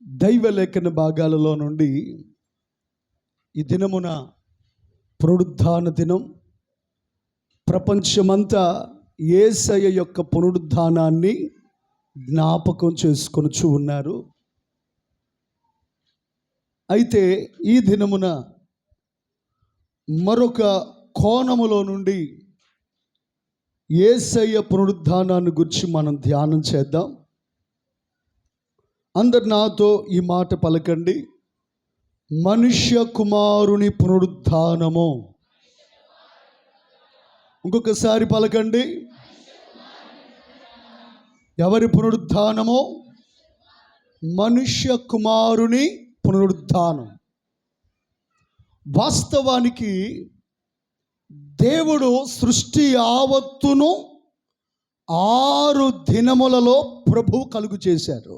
దైవ లేఖన భాగాలలో నుండి ఈ దినమున పునరుద్ధాన దినం, ప్రపంచమంతా యేసయ్య యొక్క పునరుద్ధానాన్ని జ్ఞాపకం చేసుకొనుచు ఉన్నారు. అయితే ఈ దినమున మరొక కోణములో నుండి యేసయ్య పునరుద్ధానాన్ని గురించి మనం ధ్యానం చేద్దాం. అందరు నాతో ఈ మాట పలకండి: మనుష్య కుమారుని పునరుద్ధానము. ఇంకొకసారి పలకండి: ఎవరి పునరుద్ధానము? మనుష్య కుమారుని పునరుద్ధానం. వాస్తవానికి దేవుడు సృష్టి యావత్తును 6 దినములలో ప్రభువు కలుగు చేశారు.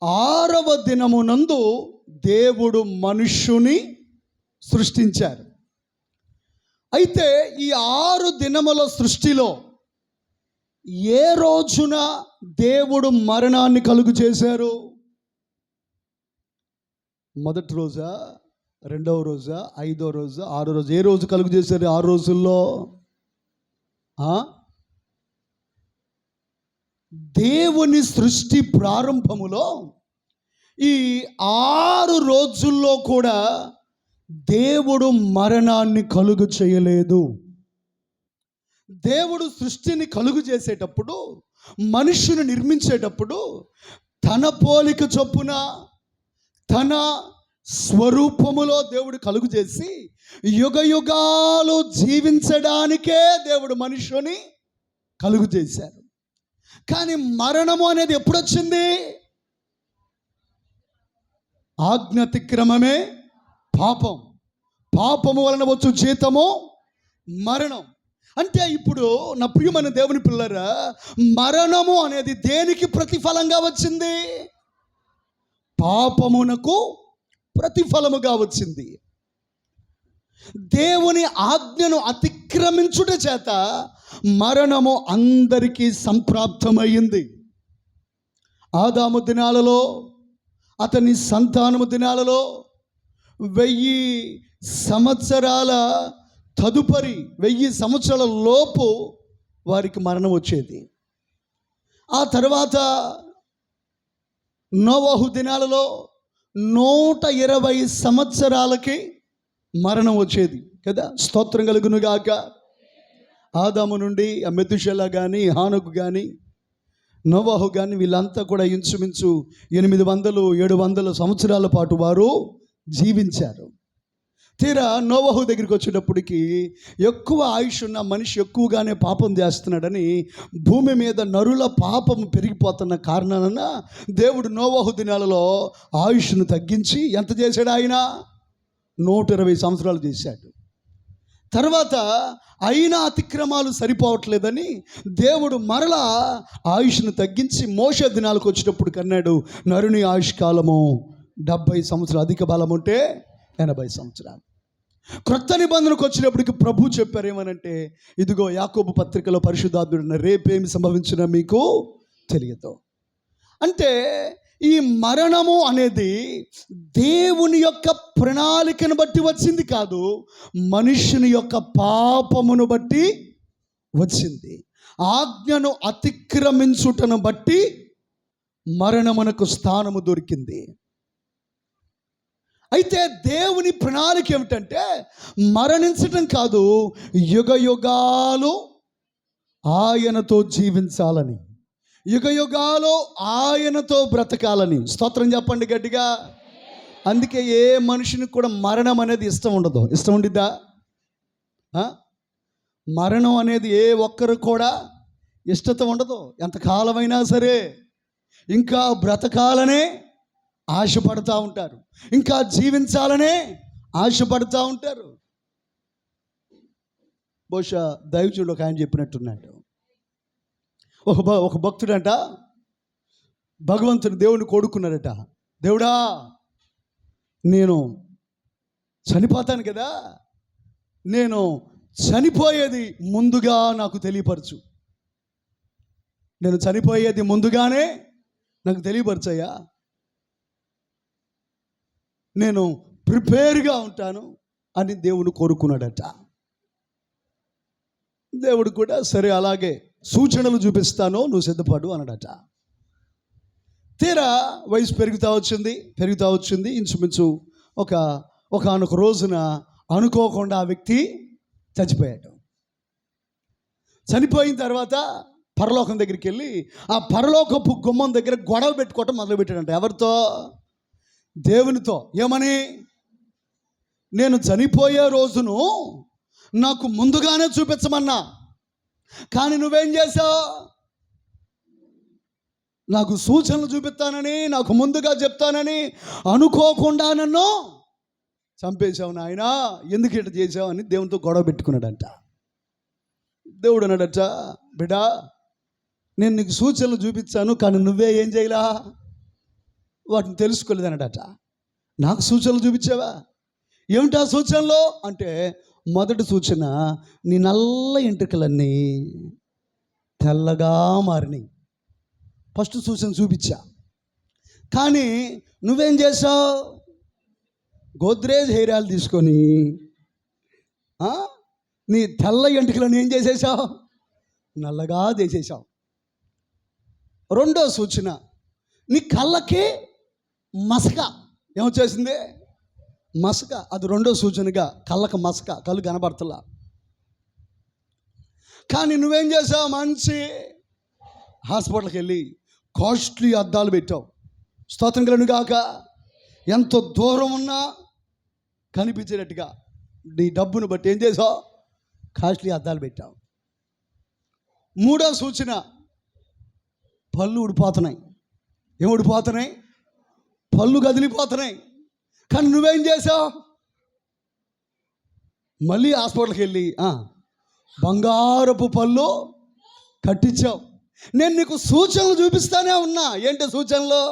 6వ దినమునందు దేవుడు మనుష్యుని సృష్టించారు. అయితే ఈ 6 దినముల సృష్టిలో ఏ రోజున దేవుడు మరణాన్ని కలుగు చేశారు? మొదటి రోజా, రెండవ రోజా, 5వ రోజా, 6వ రోజు? ఏ రోజు కలుగు చేశారు 6 రోజుల్లో? దేవుని సృష్టి ప్రారంభములో ఈ 6 రోజుల్లో కూడా దేవుడు మరణాన్ని కలుగు చేయలేదు. దేవుడు సృష్టిని కలుగు చేసేటప్పుడు, మనుష్యుని నిర్మించేటప్పుడు తన పోలిక చొప్పున, తన స్వరూపములో దేవుడు కలుగు చేసి యుగ యుగాలు జీవించడానికే దేవుడు మనుష్యుని కలుగు చేశారు. కానీ మరణము అనేది ఎప్పుడు వచ్చింది? ఆజ్ఞాతిక్రమమే పాపం. పాపము వలన వచ్చు జీతము మరణం. అంటే ఇప్పుడు నా ప్రియమైన దేవుని పిల్లరా, మరణము అనేది దేనికి ప్రతిఫలంగా వచ్చింది? పాపమునకు ప్రతిఫలముగా వచ్చింది. దేవుని ఆజ్ఞను అతిక్రమించుట చేత మరణము అందరికీ సంప్రాప్తమైంది. ఆదాము దినాలలో, అతని సంతానము దినాలలో 1000 సంవత్సరాల తదుపరి 1000 సంవత్సరాల లోపు వారికి మరణం వచ్చేది. ఆ తర్వాత నోవహు దినాలలో 120 సంవత్సరాలకి మరణం వచ్చేది కదా. స్తోత్రం కలుగును గాక. ఆదాము నుండి మెతుషెల కానీ, హానోకు కానీ, నోవహు కానీ వీళ్ళంతా కూడా ఇంచుమించు 800-700 సంవత్సరాల పాటు వారు జీవించారు. తీరా నోవహు దగ్గరికి వచ్చేటప్పటికి ఎక్కువ ఆయుష్ ఉన్న మనిషి ఎక్కువగానే పాపం చేస్తున్నాడని, భూమి మీద నరుల పాపం పెరిగిపోతున్న కారణాన దేవుడు నోవహు దినాలలో ఆయుష్ను తగ్గించి ఎంత చేశాడు? ఆయన 120 సంవత్సరాలు చేశాడు. తర్వాత అయినా అతిక్రమాలు సరిపోవట్లేదని దేవుడు మరలా ఆయుష్ను తగ్గించి మోషే దినాలకు వచ్చేటప్పుడు కన్నాడు, నరుని ఆయుష్ కాలము 70 సంవత్సరాలు, అధిక బలం ఉంటే 80 సంవత్సరాలు. క్రొత్త నిబంధనకు వచ్చినప్పటికి ప్రభు చెప్పారు ఏమనంటే, ఇదిగో యాకోబు పత్రికలో పరిశుద్ధాత్ముడు రేపేమి సంభవించినా మీకు తెలియదు. అంటే ఈ మరణము అనేది దేవుని యొక్క ప్రణాళికను బట్టి వచ్చింది కాదు, మనుష్యుని యొక్క పాపమును బట్టి వచ్చింది. ఆజ్ఞను అతిక్రమించుటను బట్టి మరణమునకు స్థానము దొరికింది. అయితే దేవుని ప్రణాళిక ఏమిటంటే మరణించటం కాదు, యుగ యుగాలు ఆయనతో జీవించాలని, యుగ యుగాలు ఆయనతో బ్రతకాలని. స్తోత్రం చెప్పండి గట్టిగా. అందుకే ఏ మనిషినికి కూడా మరణం అనేది ఇష్టం ఉండదు. ఇష్టం ఉండిద్దా? మరణం అనేది ఏ ఒక్కరు కూడా ఇష్టత ఉండదు. ఎంతకాలమైనా సరే ఇంకా బ్రతకాలనే ఆశపడుతూ ఉంటారు, ఇంకా జీవించాలనే ఆశపడుతూ ఉంటారు. బహుశా దైవజనుడు ఒక ఆయన చెప్పినట్టున్నాడు, ఒక భక్తుడంట భగవంతుని దేవుని కోరుకున్నాడట, దేవుడా నేను చనిపోతాను కదా, నేను చనిపోయేది ముందుగా నాకు తెలియపరచు. నేను చనిపోయేది ముందుగానే నాకు తెలియపరచయ్యా, నేను ప్రిపేర్గా ఉంటాను అని దేవుడు కోరుకున్నాడట. దేవుడు కూడా సరే అలాగే సూచనలు చూపిస్తాను, నువ్వు సిద్ధపడు అన్నాడట. తీరా వయసు పెరుగుతూ వచ్చింది. ఇంచుమించు ఒకనొక రోజున అనుకోకుండా ఆ వ్యక్తి చచ్చిపోయాడు. చనిపోయిన తర్వాత పరలోకం దగ్గరికి వెళ్ళి ఆ పరలోకపు గుమ్మం దగ్గర గొడవ పెట్టుకోవటం మొదలుపెట్టాడంట. ఎవరితో? దేవునితో. ఏమని? నేను చనిపోయే రోజును నాకు ముందుగానే చూపించమన్నా, కానీ నువ్వేం చేశావు? నాకు సూచనలు చూపిస్తానని, నాకు ముందుగా చెప్తానని అనుకోకుండా నన్ను చంపేశావు నాయనా, ఎందుకు ఇట్లా చేసావు అని దేవునితో గొడవ పెట్టుకున్నాడంట. దేవుడు అన్నాడట, బిడ్డా నేను నీకు సూచనలు చూపించాను, కానీ నువ్వే ఏం చేయలా, వాటిని తెలుసుకోలేదు అన్నాడట. నాకు సూచనలు చూపించావా? ఏమిటా సూచనలు అంటే, మొదటి సూచన నీ నల్ల ఎంట్రుకలన్నీ తెల్లగా మారినాయి. ఫస్ట్ సూచన చూపించా. కానీ నువ్వేం చేసావు? గోద్రేజ్ హెయిర్ ఆయిల్ తీసుకొని నీ తెల్ల ఎంట్రుకలను ఏం చేసేసావు? నల్లగా చేసేసావు. రెండో సూచన, నీ కళ్ళకి మసక ఏమొచ్చేసింది? మసక. అది రెండో సూచనగా, కళ్ళకు మసక, కళ్ళు కనబడతలా. కానీ నువ్వేం చేసావు? మంచి హాస్పిటల్కి వెళ్ళి కాస్ట్లీ అద్దాలు పెట్టావు. స్తోత్రం కలుగును గాక. ఎంత దూరం ఉన్నా కనిపించేటట్టుగా నీ డబ్బును బట్టి ఏం చేసావు? కాస్ట్లీ అద్దాలు పెట్టావు. మూడో సూచన, పళ్ళు ఊడిపోతున్నాయి. ఏం ఊడిపోతున్నాయి? పళ్ళు కదిలిపోతున్నాయి. కానీ నువ్వేం చేసావు? మళ్ళీ హాస్పిటల్కి వెళ్ళి బంగారపు పళ్ళు కట్టించావు. నేను నీకు సూచనలు చూపిస్తానే ఉన్నా. ఏంటి సూచనలు?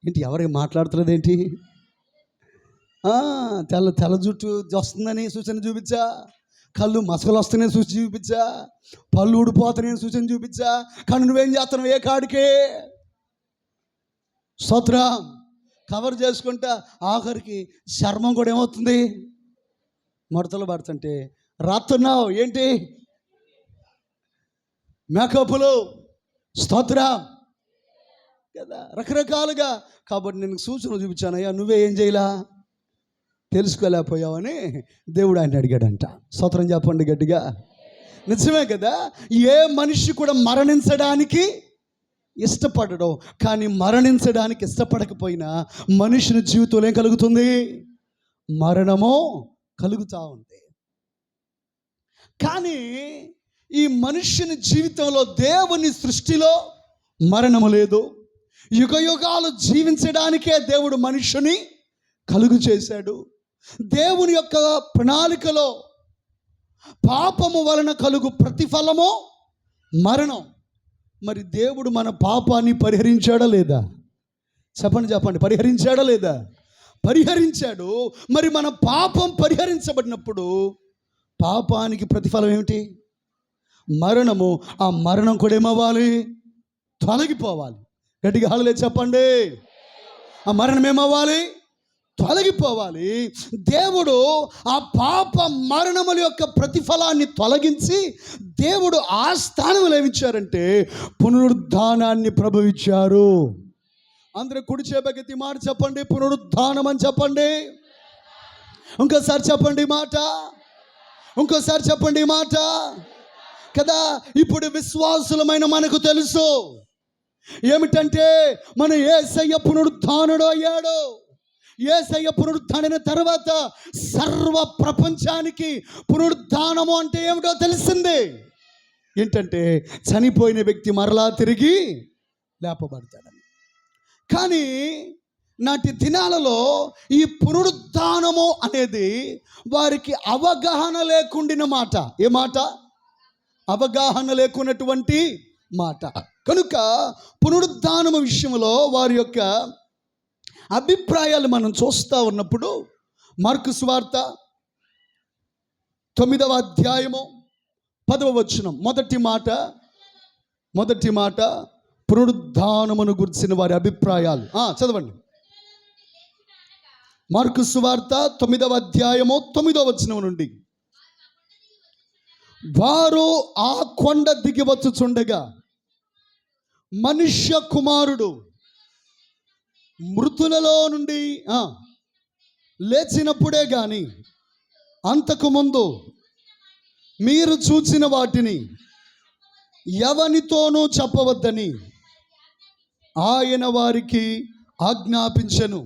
ఏంటి ఎవరికి మాట్లాడుతున్నది ఏంటి? తెల్ల జుట్టు వస్తుందని సూచన చూపించా, కళ్ళు మసకలు వస్తున్నాయి సూచన చూపించా, పళ్ళు ఊడిపోతున్నాయని సూచన చూపించా. కానీ నువ్వేం చేస్తున్నావు? ఏ కాడికే స్తోత్రం కవర్ చేసుకుంటా ఆఖరికి చర్మం కూడా ఏమవుతుంది? ముడతలు పడుతుంటే రాస్తున్నావు. ఏంటి? మేకప్లు. స్తోత్రం కదా, రకరకాలుగా. కాబట్టి నేను సూచనలు చూపించానయ్యా, నువ్వే ఏం చేయలా, తెలుసుకోలేకపోయావని దేవుడు ఆయన అడిగాడంట. స్తోత్రం చెప్పండి గట్టిగా. నిజమే కదా. ఏ మనిషి కూడా మరణించడానికి ఇష్టపడడం, కానీ మరణించడానికి ఇష్టపడకపోయినా మనుషుని జీవితంలో ఏం కలుగుతుంది? మరణము కలుగుతూ ఉంది. కానీ ఈ మనుష్యుని జీవితంలో, దేవుని సృష్టిలో మరణము లేదు. యుగయుగాలు జీవించడానికే దేవుడు మనుషుని కలుగు చేశాడు. దేవుని యొక్క ప్రణాళికలో పాపము వలన కలుగు ప్రతిఫలము మరణం. మరి దేవుడు మన పాపాన్ని పరిహరించాడా లేదా? చెప్పండి. పరిహరించాడా లేదా? పరిహరించాడు. మరి మన పాపం పరిహరించబడినప్పుడు పాపానికి ప్రతిఫలం ఏమిటి? మరణము. ఆ మరణం కూడా ఏమవ్వాలి? తొలగిపోవాలి. గట్టిగా హల్లెలూయా చెప్పండి. ఆ మరణం ఏమవ్వాలి? తొలగిపోవాలి. దేవుడు ఆ పాప మరణముల యొక్క ప్రతిఫలాన్ని తొలగించి దేవుడు ఆ స్థానంలో ఏమిచ్చారంటే పునరుద్ధానాన్ని ప్రభువిచ్చారు. అందరూ కుడి చేపకెత్తి మాట చెప్పండి, పునరుద్ధానం అని చెప్పండి. ఇంకోసారి చెప్పండి మాట, ఇంకోసారి చెప్పండి మాట కదా. ఇప్పుడు విశ్వాసులమైన మనకు తెలుసు ఏమిటంటే మన యేసయ్య పునరుద్ధానుడు అయ్యాడు. యేసయ్య పునరుద్ధానైన తర్వాత సర్వ ప్రపంచానికి పునరుద్ధానము అంటే ఏమిటో తెలిసింది. ఏంటంటే చనిపోయిన వ్యక్తి మరలా తిరిగి లేపబడతాడని. కానీ నాటి దినాలలో ఈ పునరుద్ధానము అనేది వారికి అవగాహన లేకుండిన మాట. ఏ మాట? అవగాహన లేకున్నటువంటి మాట. కనుక పునరుద్ధానము విషయంలో వారి యొక్క అభిప్రాయాలు మనం చూస్తూ ఉన్నప్పుడు మార్కు సువార్త 9వ అధ్యాయము 10వ వచనం మొదటి మాట పునరుద్ధానమును గురించిన వారి అభిప్రాయాలు. చదవండి. మార్కు సువార్త 9వ అధ్యాయము 9వ వచనం నుండి. వారు ఆ కొండ దిగి వచ్చుచుండగా మనుష్య కుమారుడు మృతులలో నుండి లేచినప్పుడే గాని అంతకుముందు మీరు చూచిన వాటిని ఎవనితోనూ చెప్పవద్దని ఆయన వారికి ఆజ్ఞాపించెను.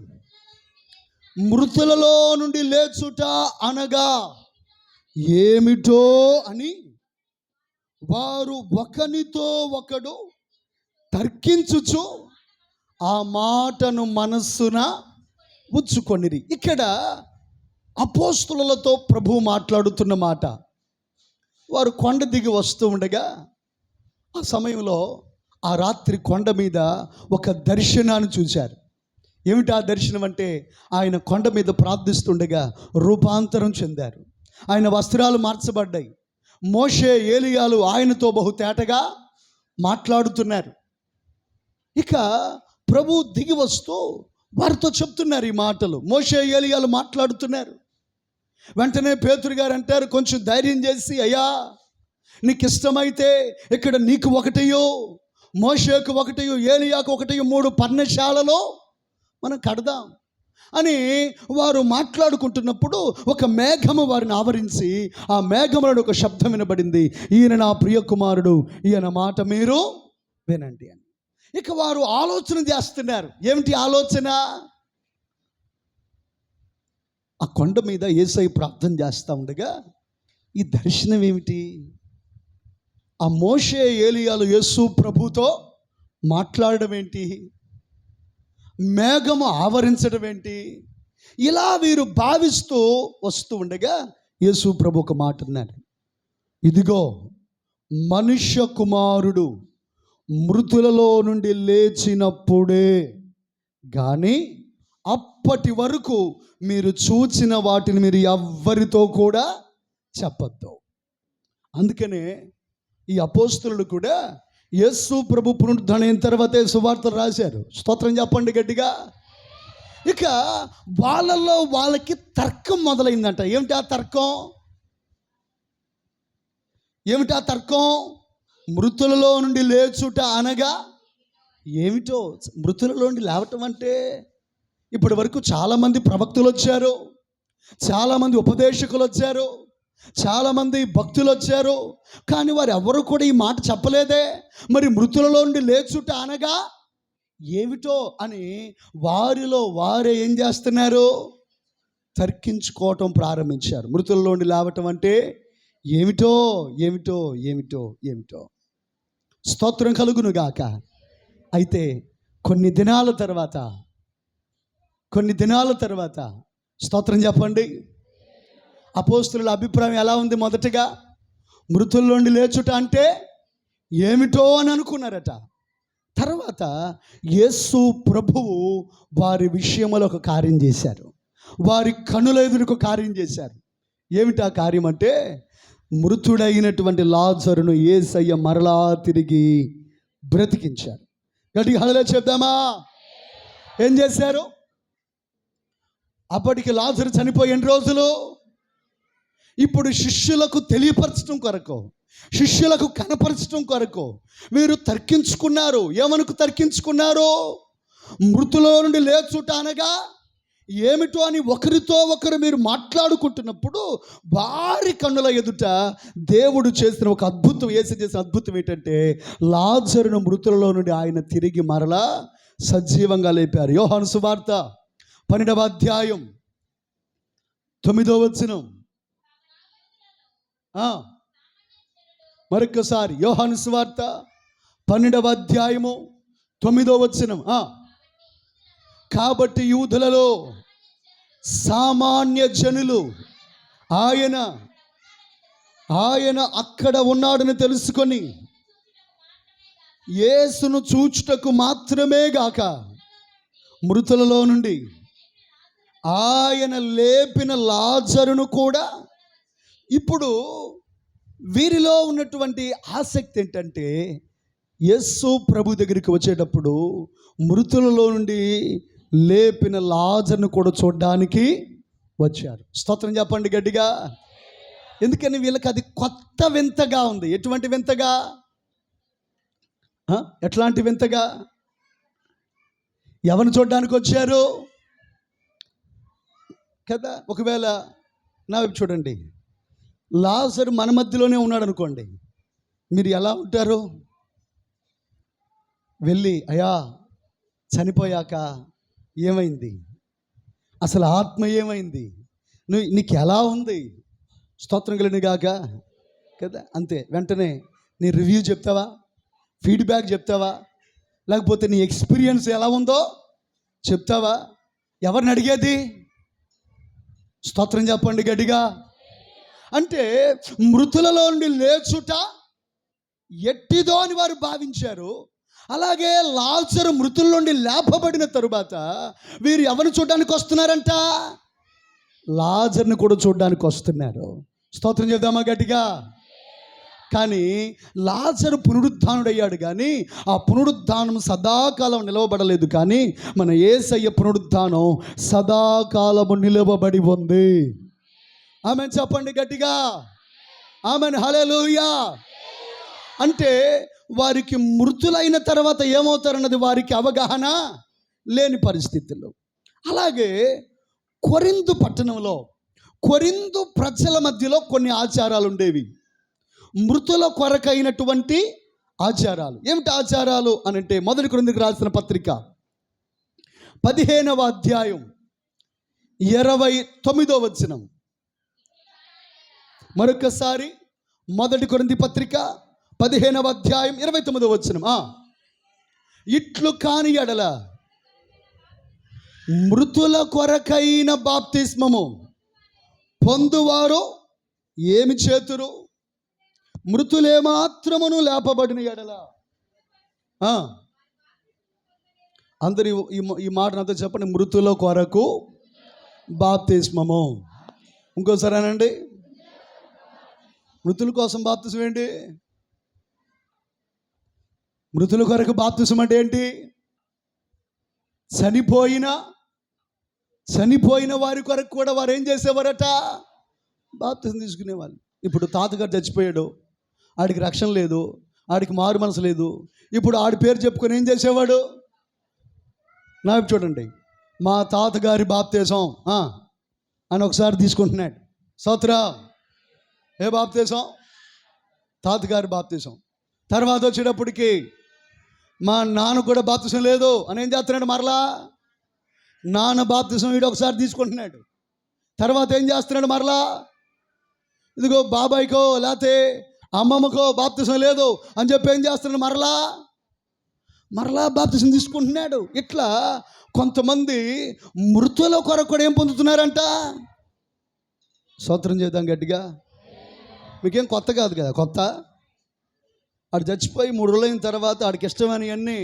మృతులలో నుండి లేచుట అనగా ఏమిటో అని వారు ఒకనితో ఒకడు తర్కించుచు ఆ మాటను మనస్సున ఉంచుకొనిరి. ఇక్కడ అపోస్తులతో ప్రభువు మాట్లాడుతున్న మాట. వారు కొండ దిగి వస్తూ ఉండగా ఆ సమయంలో ఆ రాత్రి కొండ మీద ఒక దర్శనాన్ని చూశారు. ఏమిటి ఆ దర్శనం అంటే, ఆయన కొండ మీద ప్రార్థిస్తుండగా రూపాంతరం చెందారు. ఆయన వస్త్రాలు మార్చబడ్డాయి. మోషే ఏలియాలు ఆయనతో బహుతేటగా మాట్లాడుతున్నారు. ఇక ప్రభు దిగి వస్తూ వారితో చెప్తున్నారు ఈ మాటలు. మోషే ఏలియాలు మాట్లాడుతున్నారు. వెంటనే పేతురు గారు అంటారు, కొంచెం ధైర్యం చేసి, అయ్యా నీకు ఇష్టమైతే ఇక్కడ నీకు ఒకటియో, మోషేకు ఒకటియో, ఏలియాకు ఒకటియో 3 పర్ణశాలలో మనం కడదాం అని వారు మాట్లాడుకుంటున్నప్పుడు ఒక మేఘము వారిని ఆవరించి, ఆ మేఘములో ఒక శబ్దం వినబడింది, ఈయన నా ప్రియ కుమారుడు, ఈయన మాట మీరు వినండి అని. ఇక వారు ఆలోచన చేస్తున్నారు. ఏమిటి ఆలోచన? ఆ కొండ మీద యేసయ్య ప్రార్థన చేస్తూ ఉండగా ఈ దర్శనం ఏమిటి? ఆ మోషే ఏలియాలు యేసు ప్రభుతో మాట్లాడడం ఏంటి? మేఘము ఆవరించడం ఏంటి? ఇలా వీరు భావిస్తూ వస్తూ ఉండగా యేసు ప్రభు ఒక మాట అన్నాడు, ఇదిగో మనుష్య కుమారుడు మృతులలో నుండి లేచినప్పుడే కానీ అప్పటి వరకు మీరు చూచిన వాటిని మీరు ఎవ్వరితో కూడా చెప్పొద్దు. అందుకనే ఈ అపోస్తులు కూడా యేసు ప్రభు పునరుద్ధరణ అయిన తర్వాతే సువార్తలు రాశారు. స్తోత్రం చెప్పండి గట్టిగా. ఇక వాళ్ళల్లో వాళ్ళకి తర్కం మొదలైందంట. ఏమిటి ఆ తర్కం? ఏమిటి ఆ తర్కం? మృతులలో నుండి లేచుట అనగా ఏమిటో? మృతులలో నుండి లేవటం అంటే, ఇప్పటి వరకు చాలామంది ప్రవక్తులు వచ్చారు, చాలామంది ఉపదేశకులు వచ్చారు, చాలామంది భక్తులు వచ్చారు, కానీ వారు ఎవరు కూడా ఈ మాట చెప్పలేదే. మరి మృతులలో నుండి లేచుట అనగా ఏమిటో అని వారిలో వారే ఏం చేస్తున్నారు? తర్కించుకోవటం ప్రారంభించారు. మృతులలో నుండి లేవటం అంటే ఏమిటో ఏమిటో ఏమిటో ఏమిటో. స్తోత్రం కలుగును గాక. అయితే కొన్ని దినాల తర్వాత స్తోత్రం చెప్పండి, అపోస్తుల అభిప్రాయం ఎలా ఉంది? మొదటగా మృతుల్లో నుండి లేచుట అంటే ఏమిటో అని అనుకున్నారట. తర్వాత యేసు ప్రభువు వారి విషయంలో ఒక కార్యం చేశారు. వారి కనుల ఎదురుకు కార్యం చేశారు. ఏమిటి ఆ కార్యం అంటే, మృతుడైనటువంటి లాజరును యేసయ్య మరలా తిరిగి బ్రతికించారు. గట్టిగా హల్లెలూయా చెప్దామా? ఏం చేశారు? అప్పటికి లాజరు చనిపోయి ఎన్ని రోజులు? ఇప్పుడు శిష్యులకు తెలియపరచడం కొరకు, శిష్యులకు కనపరచడం కొరకు వీరు తర్కించుకున్నారు. ఏమనుకు తర్కించుకున్నారు? మృతులో నుండి లేచుట అనగా ఏమిటో అని ఒకరితో ఒకరు మీరు మాట్లాడుకుంటున్నప్పుడు వారి కన్నుల ఎదుట దేవుడు చేసిన ఒక అద్భుతం, యేసు చేసిన అద్భుతం ఏంటంటే, లాజరును మృతులలో నుండి ఆయన తిరిగి మరలా సజీవంగా లేపారు. యోహాను సువార్త 12వ అధ్యాయం 9వ వచనం. మరొకసారి యోహాను సువార్త 12వ అధ్యాయము 9వ వచనం. కాబట్టి యూదులలో సామాన్య జనులు ఆయన అక్కడ ఉన్నాడని తెలుసుకొని యేసును చూచుటకు మాత్రమే గాక మృతులలో నుండి ఆయన లేపిన లాజరును కూడా. ఇప్పుడు వీరిలో ఉన్నటువంటి ఆసక్తి ఏంటంటే, యేసు ప్రభు దగ్గరికి వచ్చేటప్పుడు మృతులలో నుండి లేపిన లాజర్ను కూడా చూడడానికి వచ్చారు. స్తోత్రం చెప్పండి గట్టిగా. ఎందుకని వీళ్ళకి అది కొత్త వింతగా ఉంది. ఎటువంటి వింతగా? ఎట్లాంటి వింతగా? ఎవరిని చూడడానికి వచ్చారు కదా? ఒకవేళ నా వైపు చూడండి, లాజరు మన మధ్యలోనే ఉన్నాడు అనుకోండి, మీరు ఎలా ఉంటారు? వెళ్ళి, అయ్యా చనిపోయాక ఏమైంది, అసలు ఆత్మ ఏమైంది, నీకు ఎలా ఉంది, స్తోత్రం కలిగిన గాక కదా, అంతే. వెంటనే నీ రివ్యూ చెప్తావా, ఫీడ్బ్యాక్ చెప్తావా, లేకపోతే నీ ఎక్స్పీరియన్స్ ఎలా ఉందో చెప్తావా? ఎవరిని అడిగేది? స్తోత్రం చెప్పండి గట్టిగా. అంటే మృతులలో నుండి లేచుట ఎట్టిదో అని వారు భావించారు. అలాగే లాజరు మృతుల నుండి లేపబడిన తరువాత వీరు ఎవరిని చూడడానికి వస్తున్నారంట? లాజర్ని కూడా చూడడానికి వస్తున్నారు. స్తోత్రం చేద్దామా గట్టిగా. కానీ లాజరు పునరుద్ధానుడయ్యాడు, కానీ ఆ పునరుద్ధానం సదాకాలం నిలవబడలేదు. కానీ మన యేసయ్య పునరుద్ధానం సదాకాలము నిలవబడి ఉంది. ఆమెన్ చెప్పండి గట్టిగా. Amen hallelujah. అంటే వారికి మృతులైన తర్వాత ఏమవుతారన్నది వారికి అవగాహన లేని పరిస్థితుల్లో. అలాగే కొరింథు పట్టణంలో కొరింథు ప్రజల మధ్యలో కొన్ని ఆచారాలు ఉండేవి, మృతుల కొరకైనటువంటి ఆచారాలు. ఏమిటి ఆచారాలు అనంటే, మొదటి కొరింథీయులకు రాసిన పత్రిక 15వ అధ్యాయం 29వ వచనం. మరొకసారి మొదటి కొరింథీ పత్రిక 15వ అధ్యాయం 29వ వచనం. ఇట్లు కాని ఎడల మృతుల కొరకైన బాప్తిస్మము పొందువారు ఏమి చేతురు? మృతులే మాత్రమును లేపబడిన ఎడల. అందరి ఈ మాట నాతో చెప్పండి. మృతుల కొరకు బాప్తిస్మము. ఇంకోసారి అనండి. మృతుల కోసం బాప్తిసం ఏంటి? మృతుల కొరకు బాప్తిసం అంటే ఏంటి? చనిపోయిన వారి కొరకు కూడా వారు ఏం చేసేవారట? బాప్తిసం తీసుకునేవాళ్ళు. ఇప్పుడు తాతగారు చచ్చిపోయాడు, ఆడికి రక్షణ లేదు, ఆడికి మారు మనసు లేదు. ఇప్పుడు ఆడి పేరు చెప్పుకొని ఏం చేసేవాడు? నా చూడండి, మా తాతగారి బాప్తిసం అని ఒకసారి తీసుకుంటున్నాడు. స్తోత్రం. ఏ బాప్తిసం? తాతగారి బాప్తిసం. తర్వాత వచ్చేటప్పటికి మా నాన్న కూడా బాప్తిసం లేదు అని ఏం చేస్తున్నాడు? మరలా నాన్న బాప్తిసం వీడు ఒకసారి తీసుకుంటున్నాడు. తర్వాత ఏం చేస్తున్నాడు? మరలా ఇదిగో బాబాయ్కో లేకపోతే అమ్మమ్మకో బాప్తిసం లేదు అని చెప్పి ఏం చేస్తున్నాడు? మరలా బాప్తిసం తీసుకుంటున్నాడు. ఇట్లా కొంతమంది మృతుల కొరకు కూడా ఏం పొందుతున్నారంట? స్తోత్రం చేద్దాం గట్టిగా. మీకేం కొత్త కాదు కదా. కొత్త ఆడు చచ్చిపోయి 3 రోజులు అయిన తర్వాత ఆడికి ఇష్టమైనవన్నీ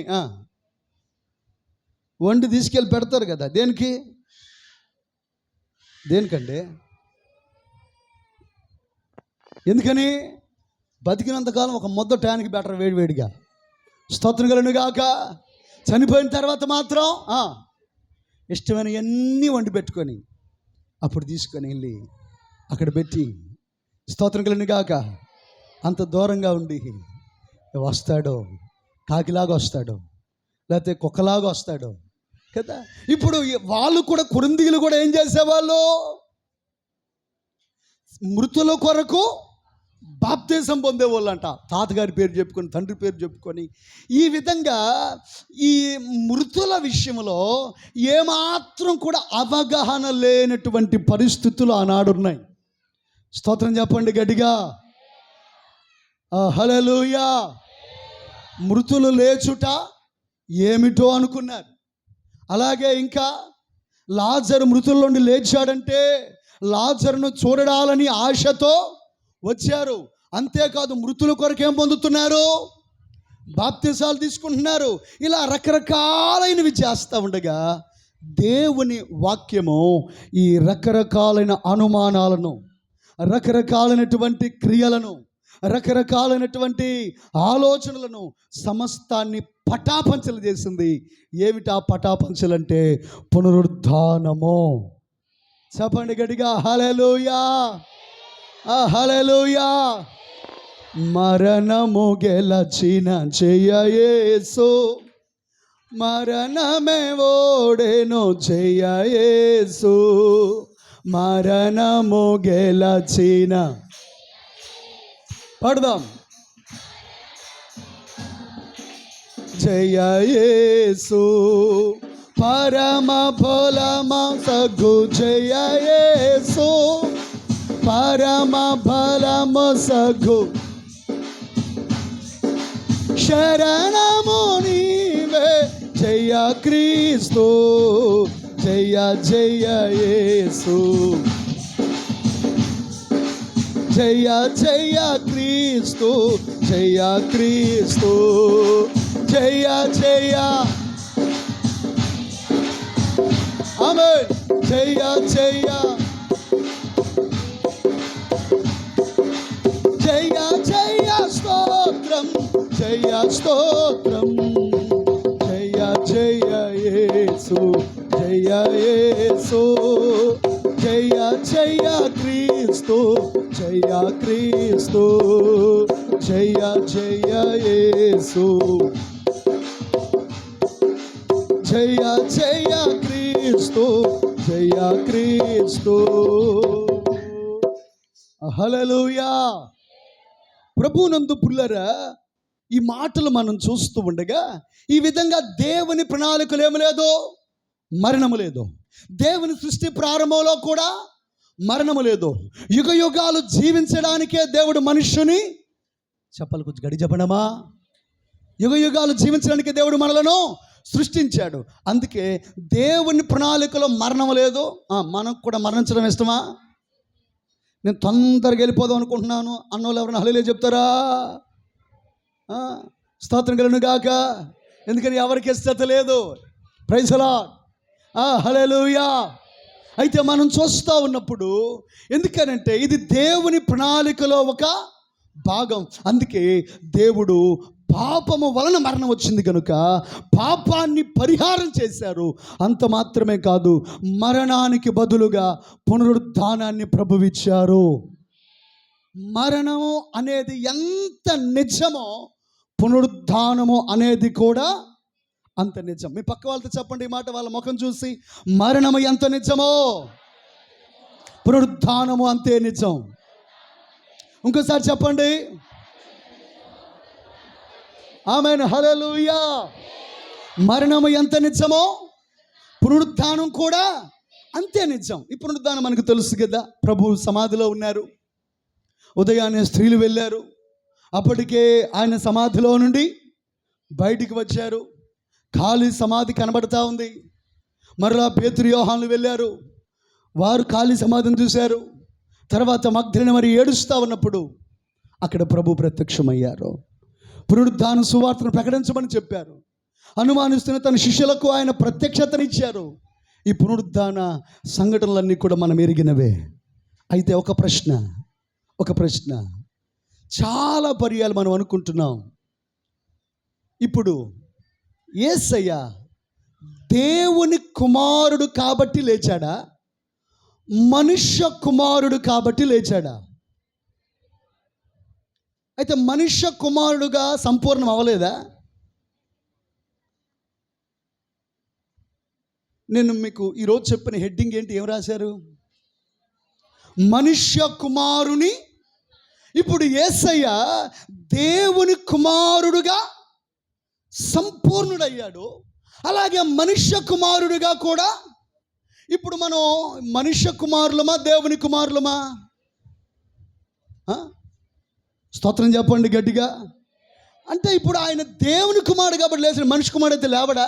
వండి తీసుకెళ్ళి పెడతారు కదా. దేనికండి? ఎందుకని? బతికినంతకాలం ఒక ముద్ద ట్యానికి బెటర్ వేడివేడిగా. స్తోత్రం కలుగును గాక. చనిపోయిన తర్వాత మాత్రం ఇష్టమైనవన్నీ వండి పెట్టుకొని అప్పుడు తీసుకొని వెళ్ళి అక్కడ పెట్టి, స్తోత్రం కలుగును గాక, అంత దూరంగా ఉండి వస్తాడు, కాకిలాగా వస్తాడు, లేకపోతే కుక్కలాగా వస్తాడు కదా. ఇప్పుడు వాళ్ళు కూడా, కొరింథీయులు కూడా ఏం చేసేవాళ్ళు? మృతుల కొరకు బాప్తిసం పొందేవాళ్ళు అంట. తాతగారి పేరు చెప్పుకొని, తండ్రి పేరు చెప్పుకొని, ఈ విధంగా ఈ మృతుల విషయంలో ఏమాత్రం కూడా అవగాహన లేనటువంటి పరిస్థితులు ఆనాడున్నాయి. స్తోత్రం చెప్పండి గట్టిగా. హల్లెలూయా. మృతులు లేచుట ఏమిటో అనుకున్నారు. అలాగే ఇంకా లాజరు మృతుల నుండి లేచాడంటే లాజరును చూడాలని ఆశతో వచ్చారు. అంతేకాదు మృతుల కొరకు ఏం పొందుతున్నారు? బాప్తిసాలు తీసుకుంటున్నారు. ఇలా రకరకాలైనవి చేస్తూ ఉండగా దేవుని వాక్యము ఈ రకరకాలైన అనుమానాలను, రకరకాలైనటువంటి క్రియలను, రకరకాలైనటువంటి ఆలోచనలను సమస్తాన్ని పటాపంచలు చేసింది. ఏమిటా పటాపంచలు అంటే పునరుద్ధానము. చెప్పండి గట్టిగా హల్లెలూయా, హల్లెలూయా. మరణము గెలచిన జయ యేసు, మరణమే ఓడెను జయ యేసు, మరణము గెలచిన. పడదాం. జయ యేసు పరమ ఫలమ సగు జయ యేసు, పరమ ఫలమ సగు శరణము నీవే జయ క్రీస్తు, జయ జయ యేసు, జయ జయ క్రీస్తు, జయ క్రీస్తు, జయ జయ ఆమేన్, జయ జయ జయ జయ స్తోత్రం, జయ స్తోత్రం, జయ జయ యేసు, జయ యేసు, జయ జయ క్రీస్తు, జయ క్రీస్తు, జయ జయ యేసు, జయ జయ క్రీస్తు, జయ క్రీస్తు. హల్లెలూయా. ప్రభువునందు పుల్లరా, ఈ మాటలు మనం చూస్తూ ఉండగా ఈ విధంగా దేవుని ప్రణాళికలు ఏమి లేదు, మరణము లేదు. దేవుని సృష్టి ప్రారంభంలో కూడా మరణము లేదు. యుగ యుగాలు జీవించడానికే దేవుడు మనుష్యుని, చెప్పాలి కొంచెం గడి చెప్పడమా, యుగ యుగాలు జీవించడానికి దేవుడు మనలను సృష్టించాడు. అందుకే దేవుని ప్రణాళికలో మరణం లేదు. మనకు కూడా మరణించడం ఇష్టమా? నేను తొందరగా వెళ్ళిపోదాం అనుకుంటున్నాను అన్నోళ్ళు ఎవరైనా హల్లెలూయా చెప్తారా? స్తోత్రం కలుగును గాక. ఎందుకని ఎవరికి ఇష్టత లేదు. ప్రైజ్ ది లార్డ్, హల్లెలూయా. అయితే మనం చూస్తూ ఉన్నప్పుడు, ఎందుకనంటే ఇది దేవుని ప్రణాళికలో ఒక భాగం. అందుకే దేవుడు పాపము వలన మరణం వచ్చింది కనుక పాపాన్ని పరిహారం చేశారు. అంత మాత్రమే కాదు, మరణానికి బదులుగా పునరుద్ధానాన్ని ప్రభువిచ్చారు. మరణము అనేది ఎంత నిజమో పునరుద్ధానము అనేది కూడా అంత నిజం. మీ పక్క వాళ్ళతో చెప్పండి ఈ మాట, వాళ్ళ ముఖం చూసి. మరణము ఎంత నిజమో పునరుద్ధానము అంతే నిజం. ఇంకోసారి చెప్పండి. ఆమేన్, హల్లెలూయా. మరణము ఎంత నిజమో పునరుద్ధానం కూడా అంతే నిజం. ఈ పునరుద్ధానం మనకు తెలుసు కదా. ప్రభు సమాధిలో ఉన్నారు. ఉదయాన్నే స్త్రీలు వెళ్ళారు. అప్పటికే ఆయన సమాధిలో నుండి బయటికి వచ్చారు. ఖాళీ సమాధి కనబడతా ఉంది. మరలా పేతురు యోహానులు వెళ్ళారు. వారు ఖాళీ సమాధిని చూశారు. తర్వాత మగ్దలేనే మరి ఏడుస్తూ ఉన్నప్పుడు అక్కడ ప్రభు ప్రత్యక్షమయ్యారు. పునరుద్ధాన సువార్తను ప్రకటించమని చెప్పారు. అనుమానిస్తున్న తన శిష్యులకు ఆయన ప్రత్యక్షతనిచ్చారు. ఈ పునరుద్ధాన సంఘటనలన్నీ కూడా మనం ఎరిగినవే. అయితే ఒక ప్రశ్న చాలా పర్యాలు మనం అనుకుంటున్నాం, ఇప్పుడు యేసయ్య దేవుని కుమారుడు కాబట్టి లేచాడా, మనుష్య కుమారుడు కాబట్టి లేచాడా? అయితే మనుష్య కుమారుడుగా సంపూర్ణం అవ్వలేదా? నేను మీకు ఈరోజు చెప్పిన హెడ్డింగ్ ఏంటి, ఏం రాశారు? మనుష్య కుమారుని. ఇప్పుడు యేసయ్య దేవుని కుమారుడుగా సంపూర్ణుడయ్యాడు. అలాగే మనుష్య కుమారుడుగా కూడా. ఇప్పుడు మనం మనుష్య కుమారులమా దేవుని కుమారులమా? స్తోత్రం చెప్పండి గట్టిగా. అంటే ఇప్పుడు ఆయన దేవుని కుమారుడు కాబట్టి లేచిన, మనిషి కుమారుడు అయితే లేవడా?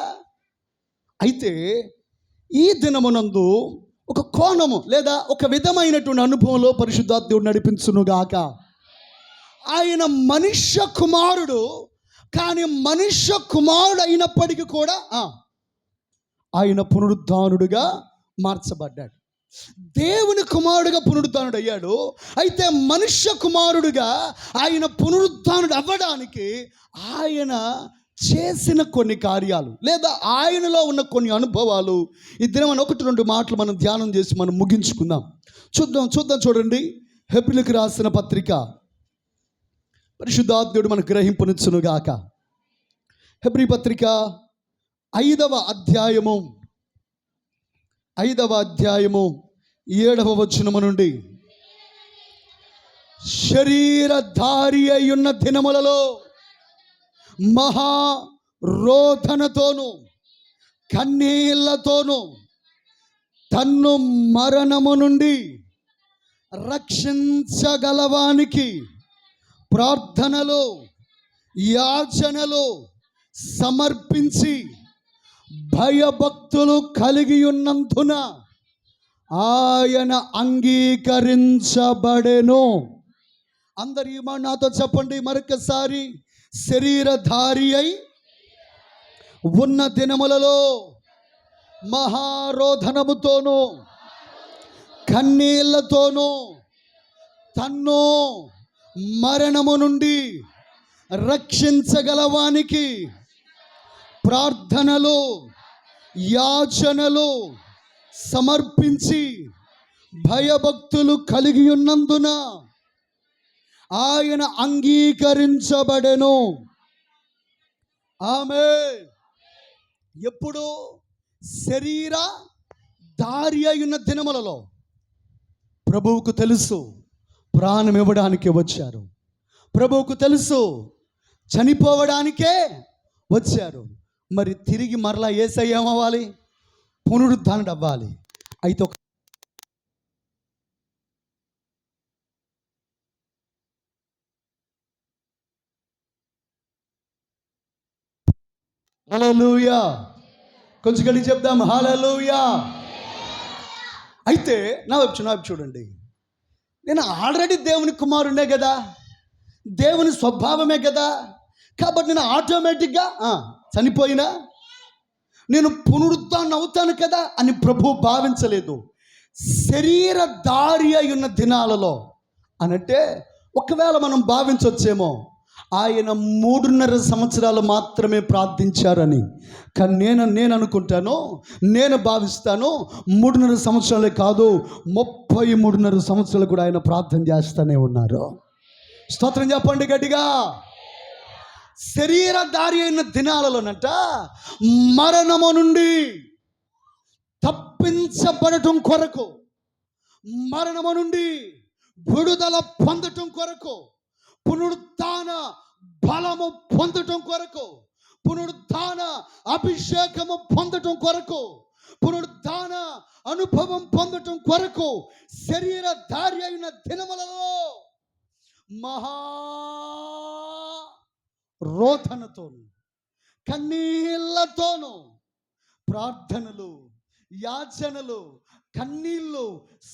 అయితే ఈ దినమునందు ఒక కోణము లేదా ఒక విధమైనటువంటి అనుభవంలో పరిశుద్ధాత్ముడు నడిపించునుగాక. ఆయన మనుష్య కుమారుడు, కానీ మనుష్య కుమారుడు అయినప్పటికీ కూడా ఆయన పునరుద్ధానుడుగా మార్చబడ్డాడు. దేవుని కుమారుడుగా పునరుద్ధానుడు అయ్యాడు. అయితే మనుష్య కుమారుడుగా ఆయన పునరుద్ధానుడు అవ్వడానికి ఆయన చేసిన కొన్ని కార్యాలు లేదా ఆయనలో ఉన్న కొన్ని అనుభవాలు ఈ దినం మనం 1-2 మాటలు మనం ధ్యానం చేసి మనం ముగించుకుందాం. చూద్దాం చూడండి. హెబ్రీయులకు రాసిన పత్రిక, పరిశుద్ధాత్ముడు మనకు గ్రహింపునిచ్చునుగాక. హెబ్రీ పత్రిక 5వ అధ్యాయము 7వ వచనము నుండి, శరీరధారి అయ్యున్న దినములలో మహా రోదనతోను కన్నీళ్లతోను తన్ను మరణము నుండి రక్షించగలవానికి ప్రార్థనలో యాచనలో సమర్పించి భయభక్తులు కలిగి ఉన్నందున ఆయన అంగీకరించబడెను. అందరు ఈ మాట నాతో చెప్పండి మరొకసారి. శరీరధారి అయి ఉన్న దినములలో మహారోధనముతోనూ కన్నీళ్లతోనూ తన్ను మరణము నుండి రక్షించగలవానికి ప్రార్థనలు యాచనలు సమర్పించి భయభక్తులు కలిగి ఉన్నందున ఆయన అంగీకరించబడెను. ఆమేన్. ఎప్పుడు? శరీర దారి అయిన దినములలో ప్రభువుకు తెలుసు ప్రాణం ఇవ్వడానికి వచ్చారు. ప్రభువుకు తెలుసు చనిపోవడానికే వచ్చారు. మరి తిరిగి మరలా యేసయ్య ఏమవ్వాలి? పునరుద్ధానుడు అవ్వాలి. అయితే హల్లెలూయా. కొంచెం గట్టి చెప్దాం, హల్లెలూయా. అయితే నా వైపు చూడండి. నేను ఆల్రెడీ దేవుని కుమారుడే కదా, దేవుని స్వభావమే కదా, కాబట్టి నేను ఆటోమేటిక్గా చనిపోయినా నేను పునరుద్ధానం అవుతాను కదా అని ప్రభు భావించలేదు. శరీర దారి అయి ఉన్న దినాలలో అనంటే ఒకవేళ మనం భావించవచ్చేమో ఆయన 3.5 సంవత్సరాలు మాత్రమే ప్రార్థించారని. కానీ నేను అనుకుంటాను, నేను భావిస్తాను 3.5 సంవత్సరాలే కాదు, 33.5 సంవత్సరాలు కూడా ఆయన ప్రార్థన చేస్తూనే ఉన్నారు. స్తోత్రం చెప్పండి గట్టిగా. శరీరధారి అయిన దినాలలోనంట మరణము నుండి తప్పించబడటం కొరకు, మరణము నుండి విడుదల పొందటం కొరకు, పునరుత్థాన బలము పొందటం కొరకు, పునరుత్థాన అభిషేకము పొందటం కొరకు, పునరుత్థాన అనుభవం పొందటం కొరకు శరీరధారి అయిన దినములలో మహా రోదనతోను కన్నీళ్లతోను ప్రార్థనలు యాచనలు కన్నీళ్ళు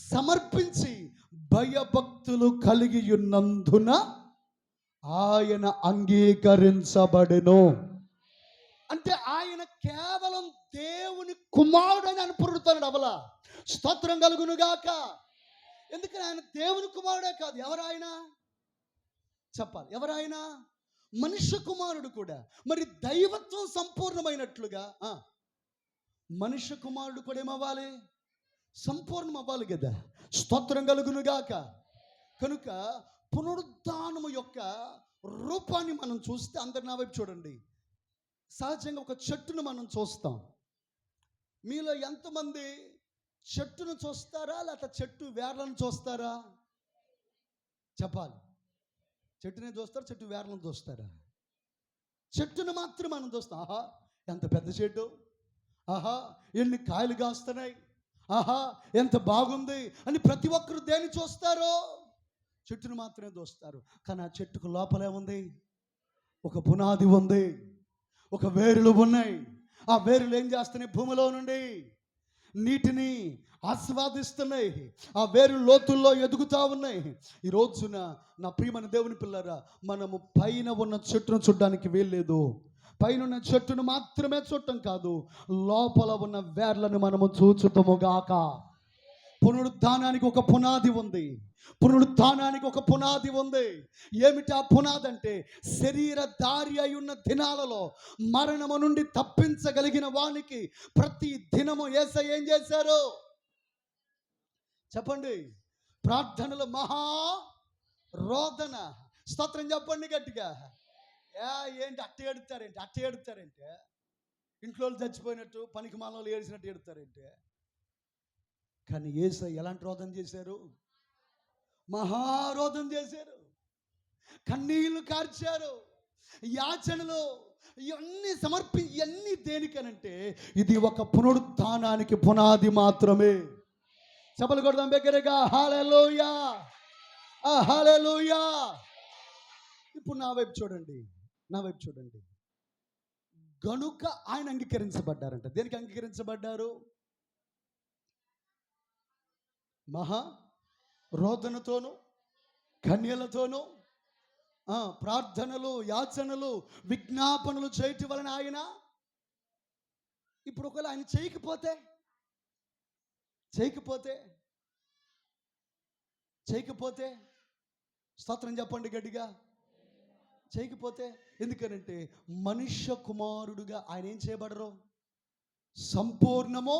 సమర్పించి భయభక్తులు కలిగి ఉన్నందున ఆయన అంగీకరించబడెను. అంటే ఆయన కేవలం దేవుని కుమారుడని అని పునరుద్ధానుడు అవలా. స్తోత్రం కలుగును గాక. ఎందుకని ఆయన దేవుని కుమారుడే కాదు. ఎవరాయన చెప్పాలి? ఎవరాయన? మనుష్య కుమారుడు కూడా. మరి దైవత్వం సంపూర్ణమైనట్లుగా మనుష్య కుమారుడు కూడా ఏమవ్వాలి? సంపూర్ణం అవ్వాలి కదా. స్తోత్రం కలుగును గాక. కనుక పునరుద్ధానము యొక్క రూపాన్ని మనం చూస్తే, అందరు నా వైపు చూడండి. సహజంగా ఒక చెట్టును మనం చూస్తాం. మీలో ఎంతమంది చెట్టును చూస్తారా లేకపోతే చెట్టు వేర్లను చూస్తారా? చెప్పాలి. చెట్టునే చూస్తారు, చెట్టు వేర్లను చూస్తారా? చెట్టును మాత్రం మనం చూస్తాం. ఆహా ఎంత పెద్ద చెట్టు, ఆహా ఎన్ని కాయలు కాస్తున్నాయి, ఆహా ఎంత బాగుంది అని ప్రతి ఒక్కరు దేన్ని చూస్తారో? చెట్టును మాత్రమే చూస్తారు. కానీ ఆ చెట్టుకు లోపలే ఉంది, ఒక పునాది ఉంది, ఒక వేరులు ఉన్నాయి. ఆ వేరులు ఏం చేస్తున్నాయి? భూమిలో నుండి నీటిని ఆస్వాదిస్తున్నాయి. ఆ వేరు లోతుల్లో ఎదుగుతూ ఉన్నాయి. ఈ రోజున నా ప్రియమైన దేవుని పిల్లరా, మనము పైన ఉన్న చెట్టును చూడడానికి వీల్లేదు. పైన ఉన్న చెట్టును మాత్రమే చూడటం కాదు, లోపల ఉన్న వేర్లను మనము చూచుతాము గాక. పునరుద్ధానానికి ఒక పునాది ఉంది. పునరుద్ధానానికి ఒక పునాది ఉంది. ఏమిటి ఆ పునాది అంటే, శరీరధారి అయి ఉన్న దినాలలో మరణము నుండి తప్పించగలిగిన వానికి ప్రతి దినము యేసయ్య ఏం చేశారు చెప్పండి? ప్రార్థనలు మహా రోదన. స్తోత్రం చెప్పండి గట్టిగా. ఏంటి అట్ట ఏడుతారంటే ఇంట్లో చచ్చిపోయినట్టు పనికి మాలలో ఏడిసినట్టు ఏడుతారంటే. కానీ యేసయ్య ఎలాంటి రోదన చేశారు? మహారోదన చేశారు, కన్నీళ్లు కార్చారు, యాచనలు ఇవన్నీ దేనికనంటే ఇది ఒక పునరుద్ధానానికి పునాది మాత్రమే. చప్పలు కొడదాం దగ్గరగా. హల్లెలూయా, హల్లెలూయా. ఇప్పుడు నా వైపు చూడండి. గనుక ఆయన అంగీకరించబడ్డారంట. దేనికి అంగీకరించబడ్డారు? మహా రోదనతోను, కన్యలతోనూ, ప్రార్థనలు, యాచనలు, విజ్ఞాపనలు చేయటం వలన ఆయన ఇప్పుడు ఒకవేళ ఆయన చేయకపోతే స్తోత్రం చెప్పండి గట్టిగా. చేయకపోతే ఎందుకనంటే మనుష్య కుమారుడుగా ఆయన ఏం చేయబడరు? సంపూర్ణము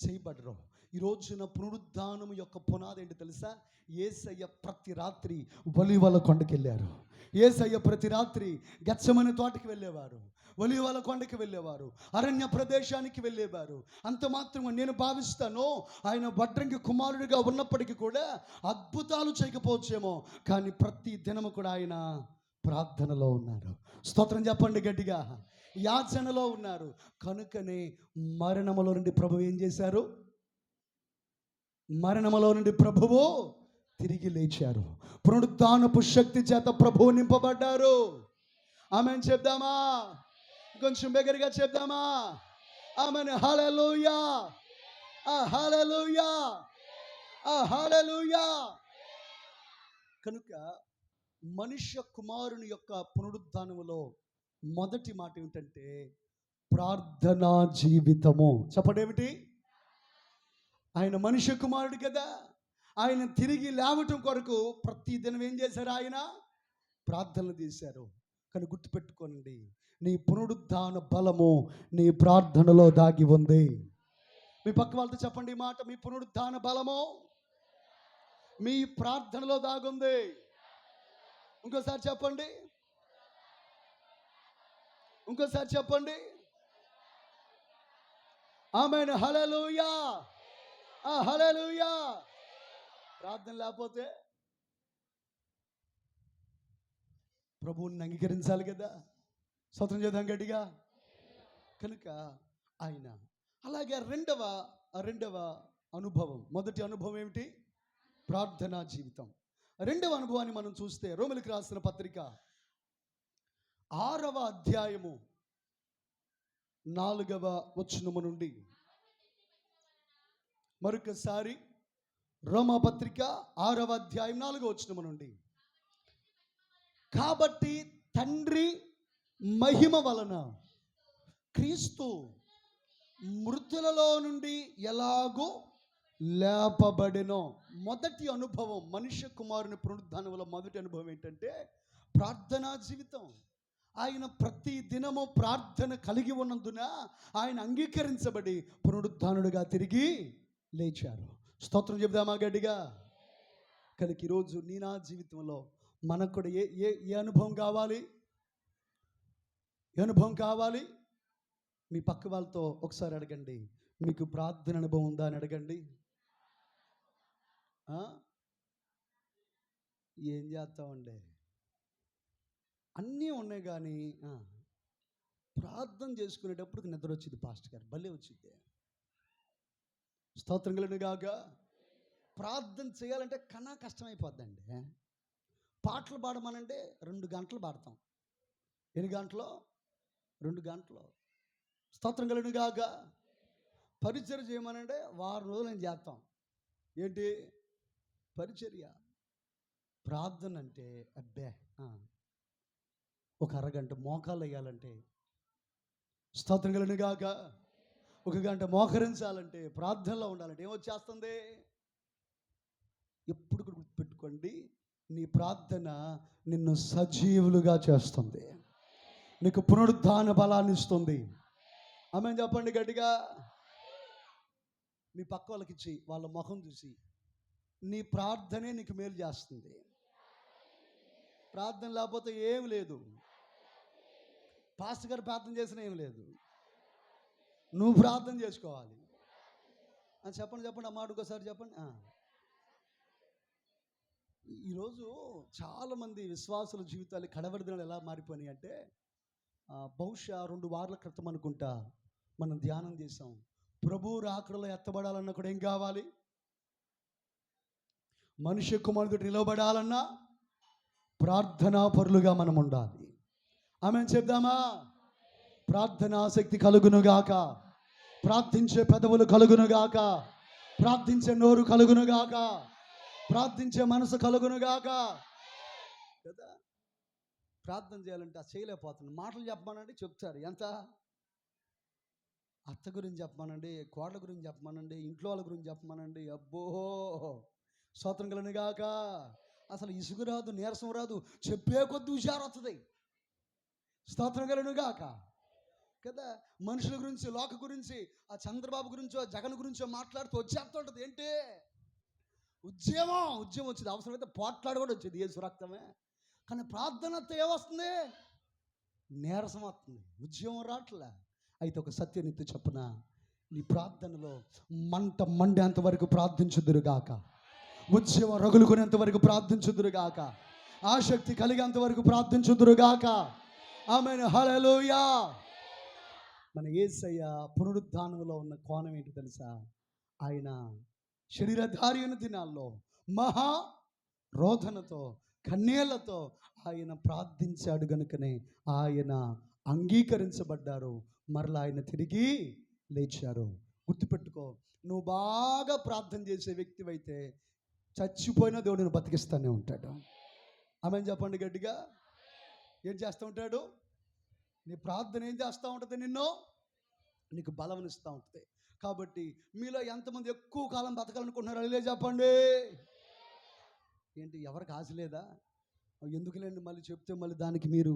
చేయబడరు. ఈ రోజున పునరుద్ధానం యొక్క పునాది ఏంటి తెలుసా? యేసయ్య ప్రతి రాత్రి ఒలీవల కొండకి వెళ్ళారు. యేసయ్య ప్రతి రాత్రి గెత్సెమనే తోటకి వెళ్ళేవారు, ఒలీవల కొండకి వెళ్ళేవారు, అరణ్య ప్రదేశానికి వెళ్ళేవారు. అంత మాత్రమే నేను భావిస్తాను ఆయన వడ్రంగి కుమారుడిగా ఉన్నప్పటికీ కూడా అద్భుతాలు చేయకపోవచ్చేమో, కానీ ప్రతి దినము కూడా ఆయన ప్రార్థనలో ఉన్నారు. స్తోత్రం చెప్పండి గట్టిగా. యాచనలో ఉన్నారు. కనుకనే మరణములో నుండి ప్రభువు ఏం చేశారు? మరణములో నుండి ప్రభువు తిరిగి లేచారు. పునరుద్ధానపు శక్తి చేత ప్రభువు నింపబడ్డారు. ఆమేన్ చెప్దామా? కొంచెం బిగ్గరగా చెప్దామా? ఆమేన్. హల్లెలూయా, హల్లెలూయా, హల్లెలూయా. కనుక మనుష్య కుమారుని యొక్క పునరుద్ధానములో మొదటి మాట ఏమిటంటే ప్రార్థనా జీవితము. చెప్పడేమిటి? ఆయన మనుష్య కుమారుడు కదా, ఆయన తిరిగి లేవటం కొరకు ప్రతి దినం ఏం చేశారు? ఆయన ప్రార్థనలు చేశారు. కానీ గుర్తుపెట్టుకోండి, నీ పునరుద్ధాన బలము నీ ప్రార్థనలో దాగి ఉంది. మీ పక్క వాళ్ళతో చెప్పండి ఈ మాట. మీ పునరుద్ధాన బలము మీ ప్రార్థనలో దాగుంది. ఇంకోసారి చెప్పండి. ఆమేన్. హల్లెలూయా, హల్లెలూయా. ప్రార్థన లేకపోతే ప్రభువుని అంగీకరించాలి కదా. స్తోత్రం చేద్దాం గట్టిగా. కనుక ఆయన అలాగే రెండవ అనుభవం. మొదటి అనుభవం ఏమిటి? ప్రార్థనా జీవితం. రెండవ అనుభవాన్ని మనం చూస్తే రోమీయులకు రాసిన పత్రిక 6వ అధ్యాయము 4వ వచనము నుండి మరొకసారి రోమా పత్రిక 6వ అధ్యాయం 4వ వచనము నుండి. కాబట్టి తండ్రి మహిమ వలన క్రీస్తు మృతులలో నుండి ఎలాగో లేపబడెనో. మొదటి అనుభవం మనుష్య కుమారుని పునరుద్ధానంలో మొదటి అనుభవం ఏంటంటే ప్రార్థనా జీవితం. ఆయన ప్రతి దినము ప్రార్థన కలిగి ఉన్నందున ఆయన అంగీకరించబడి పునరుద్ధానుడిగా తిరిగి లేచారు. స్తోత్రం చెప్దామా గట్టిగా. కనుక ఈరోజు నా జీవితంలో మనకు కూడా ఏ అనుభవం కావాలి? మీ పక్క వాళ్ళతో ఒకసారి అడగండి, మీకు ప్రార్థన అనుభవం ఉందా అని అడగండి. ఏం చేస్తామండి, అన్నీ ఉన్నాయి కానీ ప్రార్థన చేసుకునేటప్పుడు నిద్ర వచ్చింది పాస్టర్ గారు, భలే వచ్చింది. స్తోత్రం కలుగును గాక. ప్రార్థన చేయాలంటే కన్నా కష్టమైపోద్దండి. పాటలు పాడమనంటే 2 గంటలు పాడతాం. ఎన్ని గంటలు? 2 గంటలు. స్తోత్రం కలుగును గాక. పరిచర్య చేయమనంటే వారం రోజులు నేను చేస్తాం. ఏంటి పరిచర్య? ప్రార్థన అంటే అబ్బే ఒక అరగంట మోకాలు వేయాలంటే, స్తోత్రం కలుగును గాక, 1 గంట మోకరించాలంటే, ప్రార్థనలో ఉండాలంటే ఏమొచ్చేస్తుంది? ఎప్పుడు కూడా గుర్తుపెట్టుకోండి, నీ ప్రార్థన నిన్ను సజీవులుగా చేస్తుంది, నీకు పునరుద్ధాన బలాన్ని ఇస్తుంది. ఆమేన్ చెప్పండి గట్టిగా. మీ పక్క వాళ్ళకి ఇచ్చి వాళ్ళ ముఖం చూసి, నీ ప్రార్థనే నీకు మేలు చేస్తుంది. ప్రార్థన లేకపోతే ఏం లేదు. పాస్టర్ గారు ప్రార్థన చేసినా ఏం లేదు, నువ్వు ప్రార్థన చేసుకోవాలి అని చెప్పండి. ఆ మాట ఇంకోసారి చెప్పండి. ఈరోజు చాలామంది విశ్వాసుల జీవితాలు కడవరి దినాలు ఎలా మారిపోయినాయి అంటే, బహుశా 2 వారాల క్రితం అనుకుంటా మనం ధ్యానం చేసాం. ప్రభు రాకడలో ఎత్తబడాలన్నా కూడా ఏం కావాలి? మనిషి కుమారుడు నిలబడాలన్నా ప్రార్థనా పరులుగా మనం ఉండాలి. ఆమేన్ చెప్దామా? ప్రార్థనాశక్తి కలుగునుగాక, ప్రార్థించే పెదవులు కలుగునుగాక, ప్రార్థించే నోరు కలుగునుగాక, ప్రార్థించే మనసు కలుగునుగాక. కదా, ప్రార్థన చేయాలంటే అది చేయలేకపోతున్నాను. మాటలు చెప్పమానండి చెప్తారు. ఎంత? అత్త గురించి చెప్పమానండి, కోడల గురించి చెప్పమానండి, ఇంట్లో వాళ్ళ గురించి చెప్పమానండి, అబ్బో స్తోత్రం కలుగునుగాక. అసలు ఇసుగు రాదు, నీరసం రాదు, చెప్పే కొద్ది హుషారు వస్తుంది. స్తోత్రం కలుగునుగాక. కదా, మనుషుల గురించి, లోక గురించి, ఆ చంద్రబాబు గురించో జగన్ గురించో మాట్లాడుతూ వచ్చేస్తుంటుంది. ఏంటి? ఉద్యమం వచ్చింది, అవసరమైతే పోట్లాడు కూడా వచ్చేది, ఏ సురక్తమే. కానీ ప్రార్థనతో ఏమొస్తుంది? నీరసం వస్తుంది, ఉద్యమం రావట్లే. అయితే ఒక సత్యనిత్య చెప్పున, నీ ప్రార్థనలో మంట మండేంత వరకు ప్రార్థించుదురుగాక, ఉద్యమం రగులుకునేంత వరకు ప్రార్థించుదురుగాక, ఆసక్తి కలిగేంత వరకు ప్రార్థించుదురుగాక. ఆమేన్, హల్లెలూయా. మన యేసయ్య పునరుద్ధానంలో ఉన్న కోణం ఏంటి తెలుసా? ఆయన శరీరధారి అయిన దినాల్లో మహా రోదనతో కన్నీళ్లతో ఆయన ప్రార్థించాడు గనుకనే ఆయన అంగీకరించబడ్డారు, మరలా ఆయన తిరిగి లేచారు. గుర్తుపెట్టుకో, నువ్వు బాగా ప్రార్థన చేసే వ్యక్తివైతే చచ్చిపోయినా దేవుడిని బతికిస్తూనే ఉంటాడు. ఆమేన్ చెప్పండి గట్టిగా. ఏం చేస్తూ ఉంటాడు? నీ ప్రార్థన ఏం చేస్తూ ఉంటుంది? నీకు బలం ఇస్తూ ఉంటుంది. కాబట్టి మీలో ఎంతమంది ఎక్కువ కాలం బతకాలనుకుంటున్నారు? అదే చెప్పండి. ఏంటి, ఎవరికి ఆశ లేదా? ఎందుకులేండి, మళ్ళీ చెప్తే మళ్ళీ దానికి మీరు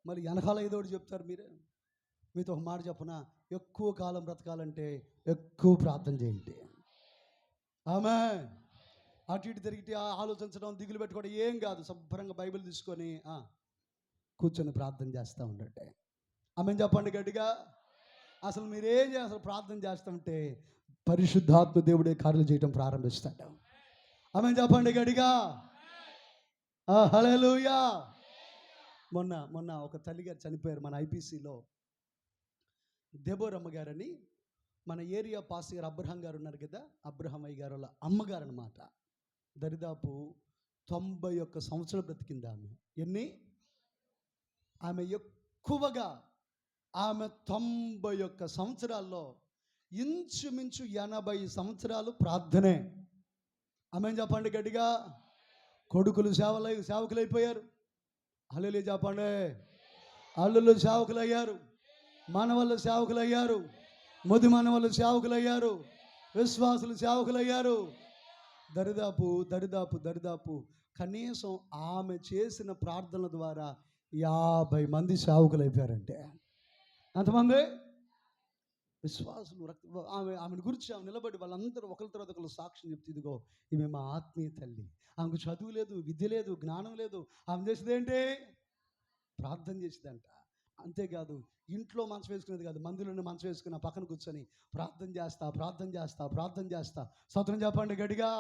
మళ్ళీ వెనకాల ఏదో ఒకటి చెప్తారు. మీతో ఒక మాట చెప్పనా? ఎక్కువ కాలం బ్రతకాలంటే ఎక్కువ ప్రార్థన చేయండి. ఆమేన్. అటు ఇటు తిరిగి ఆలోచించడం, దిగులు పెట్టుకోవడం ఏం కాదు. శుభ్రంగా బైబిల్ తీసుకొని కూర్చొని ప్రార్థన చేస్తూ ఉండండి. ఆమేన్ చెప్పండి గట్టిగా. అసలు మీరేం చేస్తారు? ప్రార్థన చేస్తుంటే పరిశుద్ధాత్మ దేవుడే కార్యాలు చేయటం ప్రారంభిస్తాడు. ఆమేన్ చెప్పండి గట్టిగా. హల్లెలూయా. మొన్న ఒక తల్లిగారు చనిపోయారు మన ఐపీసీలో. దెబోరమ్మ గారని, మన ఏరియా పాస్ గారు అబ్రహం గారు ఉన్నారు కదా, అబ్రహమయ్య గారు వాళ్ళ అమ్మగారు అన్నమాట. దరిదాపు 91 సంవత్సరాలు బ్రతికింది ఆమె. ఎన్ని? ఆమె ఎక్కువగా ఆమె 91 సంవత్సరాల్లో ఇంచుమించు 80 సంవత్సరాలు ప్రార్థనే. ఆమేన్ చెప్పండి గట్టిగా. కొడుకులు సేవకులైపోయారు. హల్లెలూయా చెప్పండి. అల్లుళ్ళు సేవకులయ్యారు, మనవళ్ళు సేవకులయ్యారు, ముది మనవళ్ళు సేవకులయ్యారు, విశ్వాసులు సేవకులయ్యారు. దరిదాపు కనీసం ఆమె చేసిన ప్రార్థనల ద్వారా 50 మంది సేవకులు అయిపోయారంటే. అంతమంది విశ్వాసులు. ఆమెను గురించి ఆమె నిలబడి వాళ్ళందరూ ఒకరి తర్వాత ఒకరు సాక్ష్యం చెప్తే, ఇదిగో ఈమె మా ఆత్మీయ తల్లి, ఆమెకు చదువు లేదు, విద్య లేదు, జ్ఞానం లేదు, ఆమె చేసేది ఏంటి? ప్రార్థన చేసేదంట. అంతేకాదు, ఇంట్లో మంచం వేసుకునేది కాదు, మందిలోనే మంచం వేసుకుని పక్కన కూర్చొని ప్రార్థన చేస్తా. స్తోత్రం చెప్పండి గట్టిగా,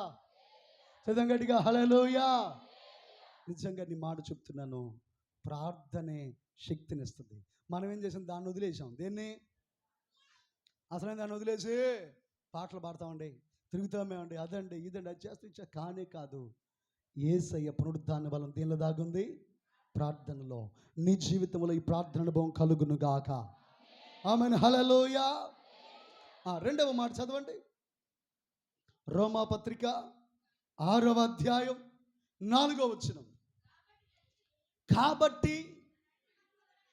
చదవం గట్టిగా. హల్లెలూయా. నిజంగా నీ మాట చెప్తున్నాను, ప్రార్థనే శక్తినిస్తుంది. మనం ఏం చేసాం? దాన్ని వదిలేసాం. దేన్ని? అసలైన దాన్ని వదిలేసి పాటలు పాడతామండి, తిరుగుతామేమండి, అదండి ఇదండి, అది చేస్తే కానే కాదు. యేసయ్య పునరుద్ధాన బలం దేనిలో దాగుంది? ప్రార్థనలో. నీ జీవితంలో ఈ ప్రార్థన అనుభవం కలుగును గాక. ఆమేన్, హల్లెలూయా. 2వ మాట చదవండి. రోమాపత్రిక 6వ అధ్యాయం 4వ వచనం. కాబట్టి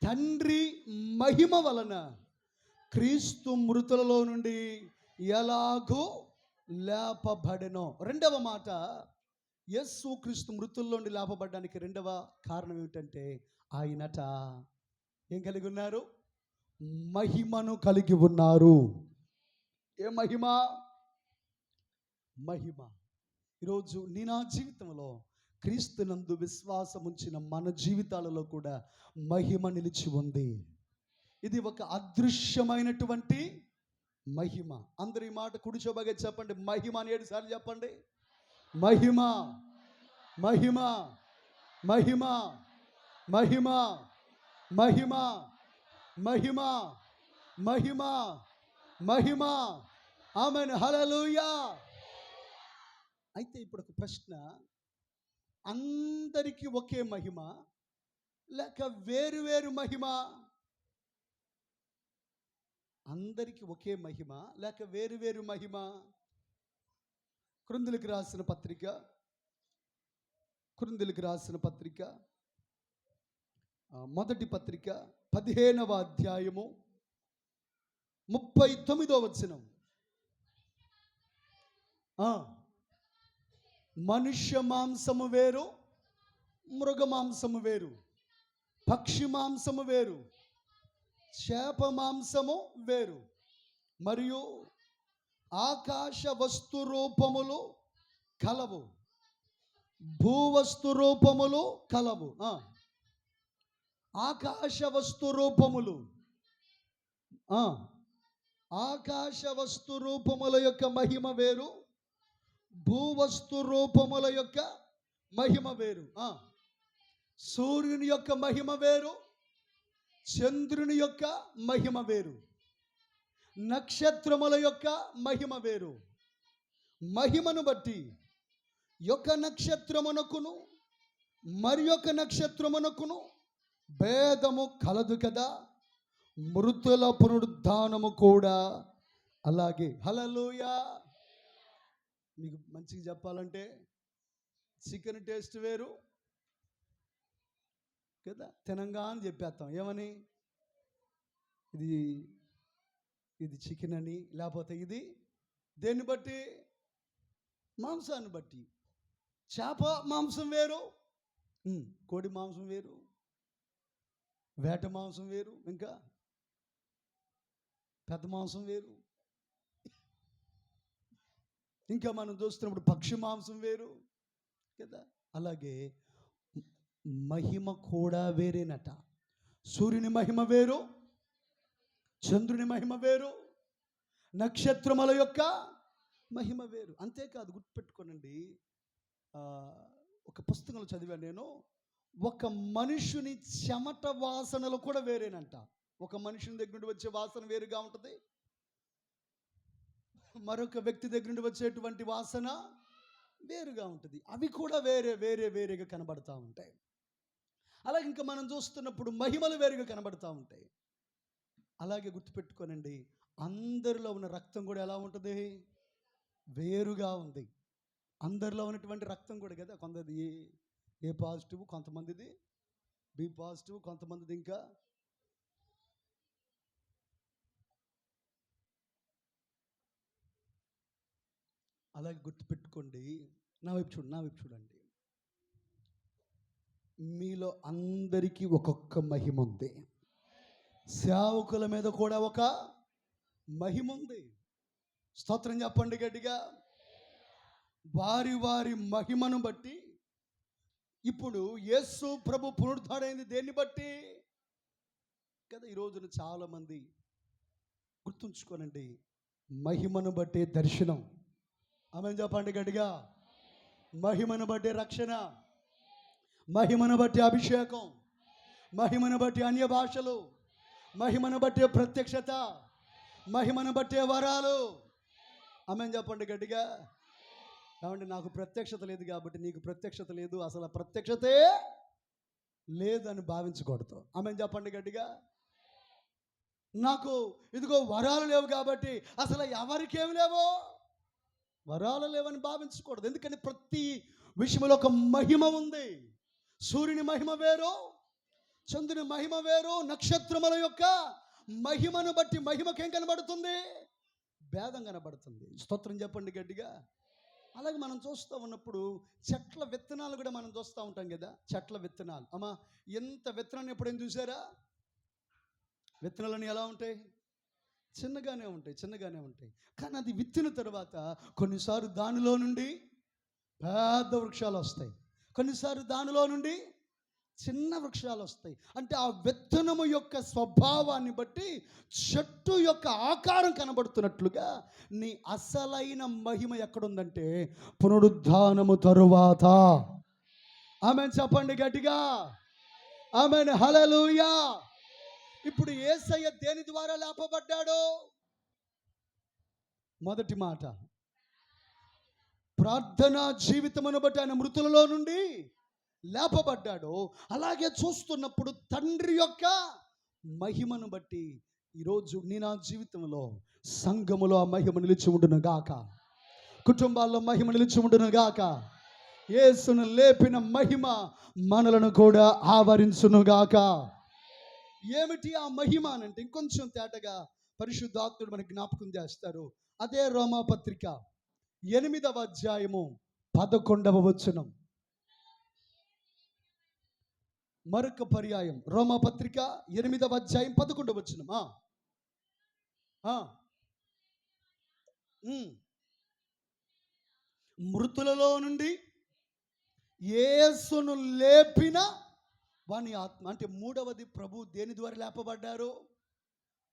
తండ్రి మహిమ వలన క్రీస్తు మృతులలో నుండి ఎలాగో లేపబడెను. రెండవ మాట, యేసు క్రీస్తు మృతుల్లో నుండి లేపబడడానికి రెండవ కారణం ఏమిటంటే ఆయనట ఏం కలిగి ఉన్నారు? మహిమను కలిగి ఉన్నారు. ఏ మహిమ? మహిమ. ఈరోజు నా జీవితంలో క్రీస్తునందు విశ్వాసం ఉంచిన మన జీవితాలలో కూడా మహిమ నిలిచి ఉంది. ఇది ఒక అదృశ్యమైనటువంటి మహిమ. అందరూ ఈ మాట కుడిచోబాగా చెప్పండి. మహిమ అని 7 సార్లు చెప్పండి. మహిమ, మహిమ, మహిమ, మహిమ, మహిమ, మహిమ, మహిమ, మహిమ. ఆమేన్, హల్లెలూయా. అయితే ఇప్పుడు ఒక ప్రశ్న, అందరికీ ఒకే మహిమ లేక వేరు వేరు మహిమ? అందరికీ ఒకే మహిమ లేక వేరు వేరు మహిమ? కొరింథీయులకు రాసిన పత్రిక మొదటి పత్రిక 15వ అధ్యాయము 39వ వచనం. మనుష్య మాంసము వేరు, మృగ మాంసము వేరు, పక్షి మాంసము వేరు, చేప మాంసము వేరు, మరియు ఆకాశ వస్తు రూపములు కలవు, భూవస్తు రూపములు కలవు. ఆకాశ వస్తు రూపములు, ఆకాశ వస్తు రూపముల యొక్క మహిమ వేరు, భూవస్తు రూపముల యొక్క మహిమ వేరు. సూర్యుని యొక్క మహిమ వేరు, చంద్రుని యొక్క మహిమ వేరు, నక్షత్రముల యొక్క మహిమ వేరు. మహిమను బట్టి యొక్క నక్షత్రమునకును మరి యొక్క నక్షత్రమునకును భేదము కలదు కదా, మృతుల పునరుద్ధానము కూడా అలాగే. హల్లెలూయా. మీకు మంచిగా చెప్పాలంటే చికెన్ టేస్ట్ వేరు కదా, తినంగా అని చెప్పేస్తాం. ఏమని? ఇది చికెన్ అని, లేకపోతే ఇది దేన్ని బట్టి? మాంసాన్ని బట్టి. చేప మాంసం వేరు, కోడి మాంసం వేరు, వేట మాంసం వేరు, ఇంకా పెద్ద మాంసం వేరు, ఇంకా మనం చూస్తున్నప్పుడు పక్షి మాంసం వేరు కదా. అలాగే మహిమ కూడా వేరేనట. సూర్యుని మహిమ వేరు, చంద్రుని మహిమ వేరు, నక్షత్రముల యొక్క మహిమ వేరు. అంతేకాదు, గుర్తుపెట్టుకోనండి, ఒక పుస్తకంలో చదివాను నేను, ఒక మనుషుని చెమట వాసనలు కూడా వేరేనంట. ఒక మనుషుని దగ్గర నుండి వచ్చే వాసన వేరుగా ఉంటుంది, మరొక వ్యక్తి దగ్గర నుండి వచ్చేటువంటి వాసన వేరుగా ఉంటుంది. అవి కూడా వేరేగా కనబడతా ఉంటాయి. అలాగే ఇంకా మనం చూస్తున్నప్పుడు మహిమలు వేరుగా కనబడతా ఉంటాయి. అలాగే గుర్తుపెట్టుకోనండి, అందరిలో ఉన్న రక్తం కూడా ఎలా ఉంటుంది? వేరుగా ఉంది. అందరిలో ఉన్నటువంటి రక్తం కూడా కదా, కొంతది ఏ పాజిటివ్, కొంతమందిది బి పాజిటివ్, కొంతమందిది ఇంకా అలాగే గుర్తుపెట్టుకోండి. నా వైపు చూడండి. మీలో అందరికీ ఒక్కొక్క మహిమ ఉంది. సేవకుల మీద కూడా ఒక మహిమ ఉంది. స్తోత్రం చెప్పండి గట్టిగా. వారి వారి మహిమను బట్టి ఇప్పుడు యేసు ప్రభు పునరుద్ధానమైంది దేన్ని బట్టి కదా. ఈ రోజున చాలామంది గుర్తుంచుకోనండి, మహిమను బట్టి దర్శనం. ఆమేన్ చెప్పండి గట్టిగా. మహిమను బట్టి రక్షణ, మహిమను బట్టి అభిషేకం, మహిమను బట్టి అన్య భాషలు, మహిమను బట్టి ప్రత్యక్షత, మహిమను బట్టే వరాలు. ఆమేన్ చెప్పండి గట్టిగా. కాబట్టి నాకు ప్రత్యక్షత లేదు కాబట్టి నీకు ప్రత్యక్షత లేదు, అసలు ప్రత్యక్షతే లేదు అని భావించకూడదు. ఆమేన్ చెప్పండి గట్టిగా. నాకు ఇదిగో వరాలు లేవు కాబట్టి అసలు ఎవరికేమి లేవో, వరాలు లేవని భావించకూడదు. ఎందుకంటే ప్రతి విషయంలో ఒక మహిమ ఉంది. సూర్యుని మహిమ వేరు, చంద్రుని మహిమ వేరు, నక్షత్రముల యొక్క మహిమను బట్టి మహిమకేం కనబడుతుంది? భేదం కనబడుతుంది. స్తోత్రం చెప్పండి గట్టిగా. అలాగే మనం చూస్తూ ఉన్నప్పుడు చెట్ల విత్తనాలు కూడా మనం చూస్తూ ఉంటాం కదా. చెట్ల విత్తనాలు, అమ్మా ఎంత విత్తనాన్ని ఎప్పుడైనా చూసారా? విత్తనాలన్నీ ఎలా ఉంటాయి? చిన్నగానే ఉంటాయి. కానీ అది విత్తిన తర్వాత కొన్నిసార్లు దానిలో నుండి పెద్ద వృక్షాలు వస్తాయి, కొన్నిసార్లు దానిలో నుండి చిన్న వృక్షాలు వస్తాయి. అంటే ఆ విత్తనము యొక్క స్వభావాన్ని బట్టి చెట్టు యొక్క ఆకారం కనబడుతున్నట్లుగా నీ అసలైన మహిమ ఎక్కడుందంటే పునరుద్ధానము తరువాత. ఆమేన్ చెప్పండి గట్టిగా. ఆమేన్, హల్లెలూయా. ఇప్పుడు యేసయ్య దేని ద్వారా లేపబడ్డాడో? మొదటి మాట, ప్రార్థనా జీవితమును బట్టి ఆయన మృతులలో నుండి లేపబడ్డాడు. అలాగే చూస్తున్నప్పుడు తండ్రి యొక్క మహిమను బట్టి ఈరోజు నీ నా జీవితంలో, సంఘములో ఆ మహిమ నిలిచి ఉండును గాక, కుటుంబాల్లో మహిమ నిలిచి ఉండును గాక, యేసును లేపిన మహిమ మనలను కూడా ఆవరించును గాక. ఏమిటి ఆ మహిమ అంటే ఇంకొంచెం తేటగా పరిశుద్ధాత్ముడు మనకి జ్ఞాపకం చేస్తారు. అదే రోమాపత్రిక 8వ అధ్యాయము 11వ వచనం. మరొక పర్యాయం రోమాపత్రిక 8వ అధ్యాయం 11వ వచనం. మృతులలో నుండి యేసును లేపిన వాని ఆత్మ. అంటే మూడవది, ప్రభు దేని ద్వారా లేపబడ్డారు?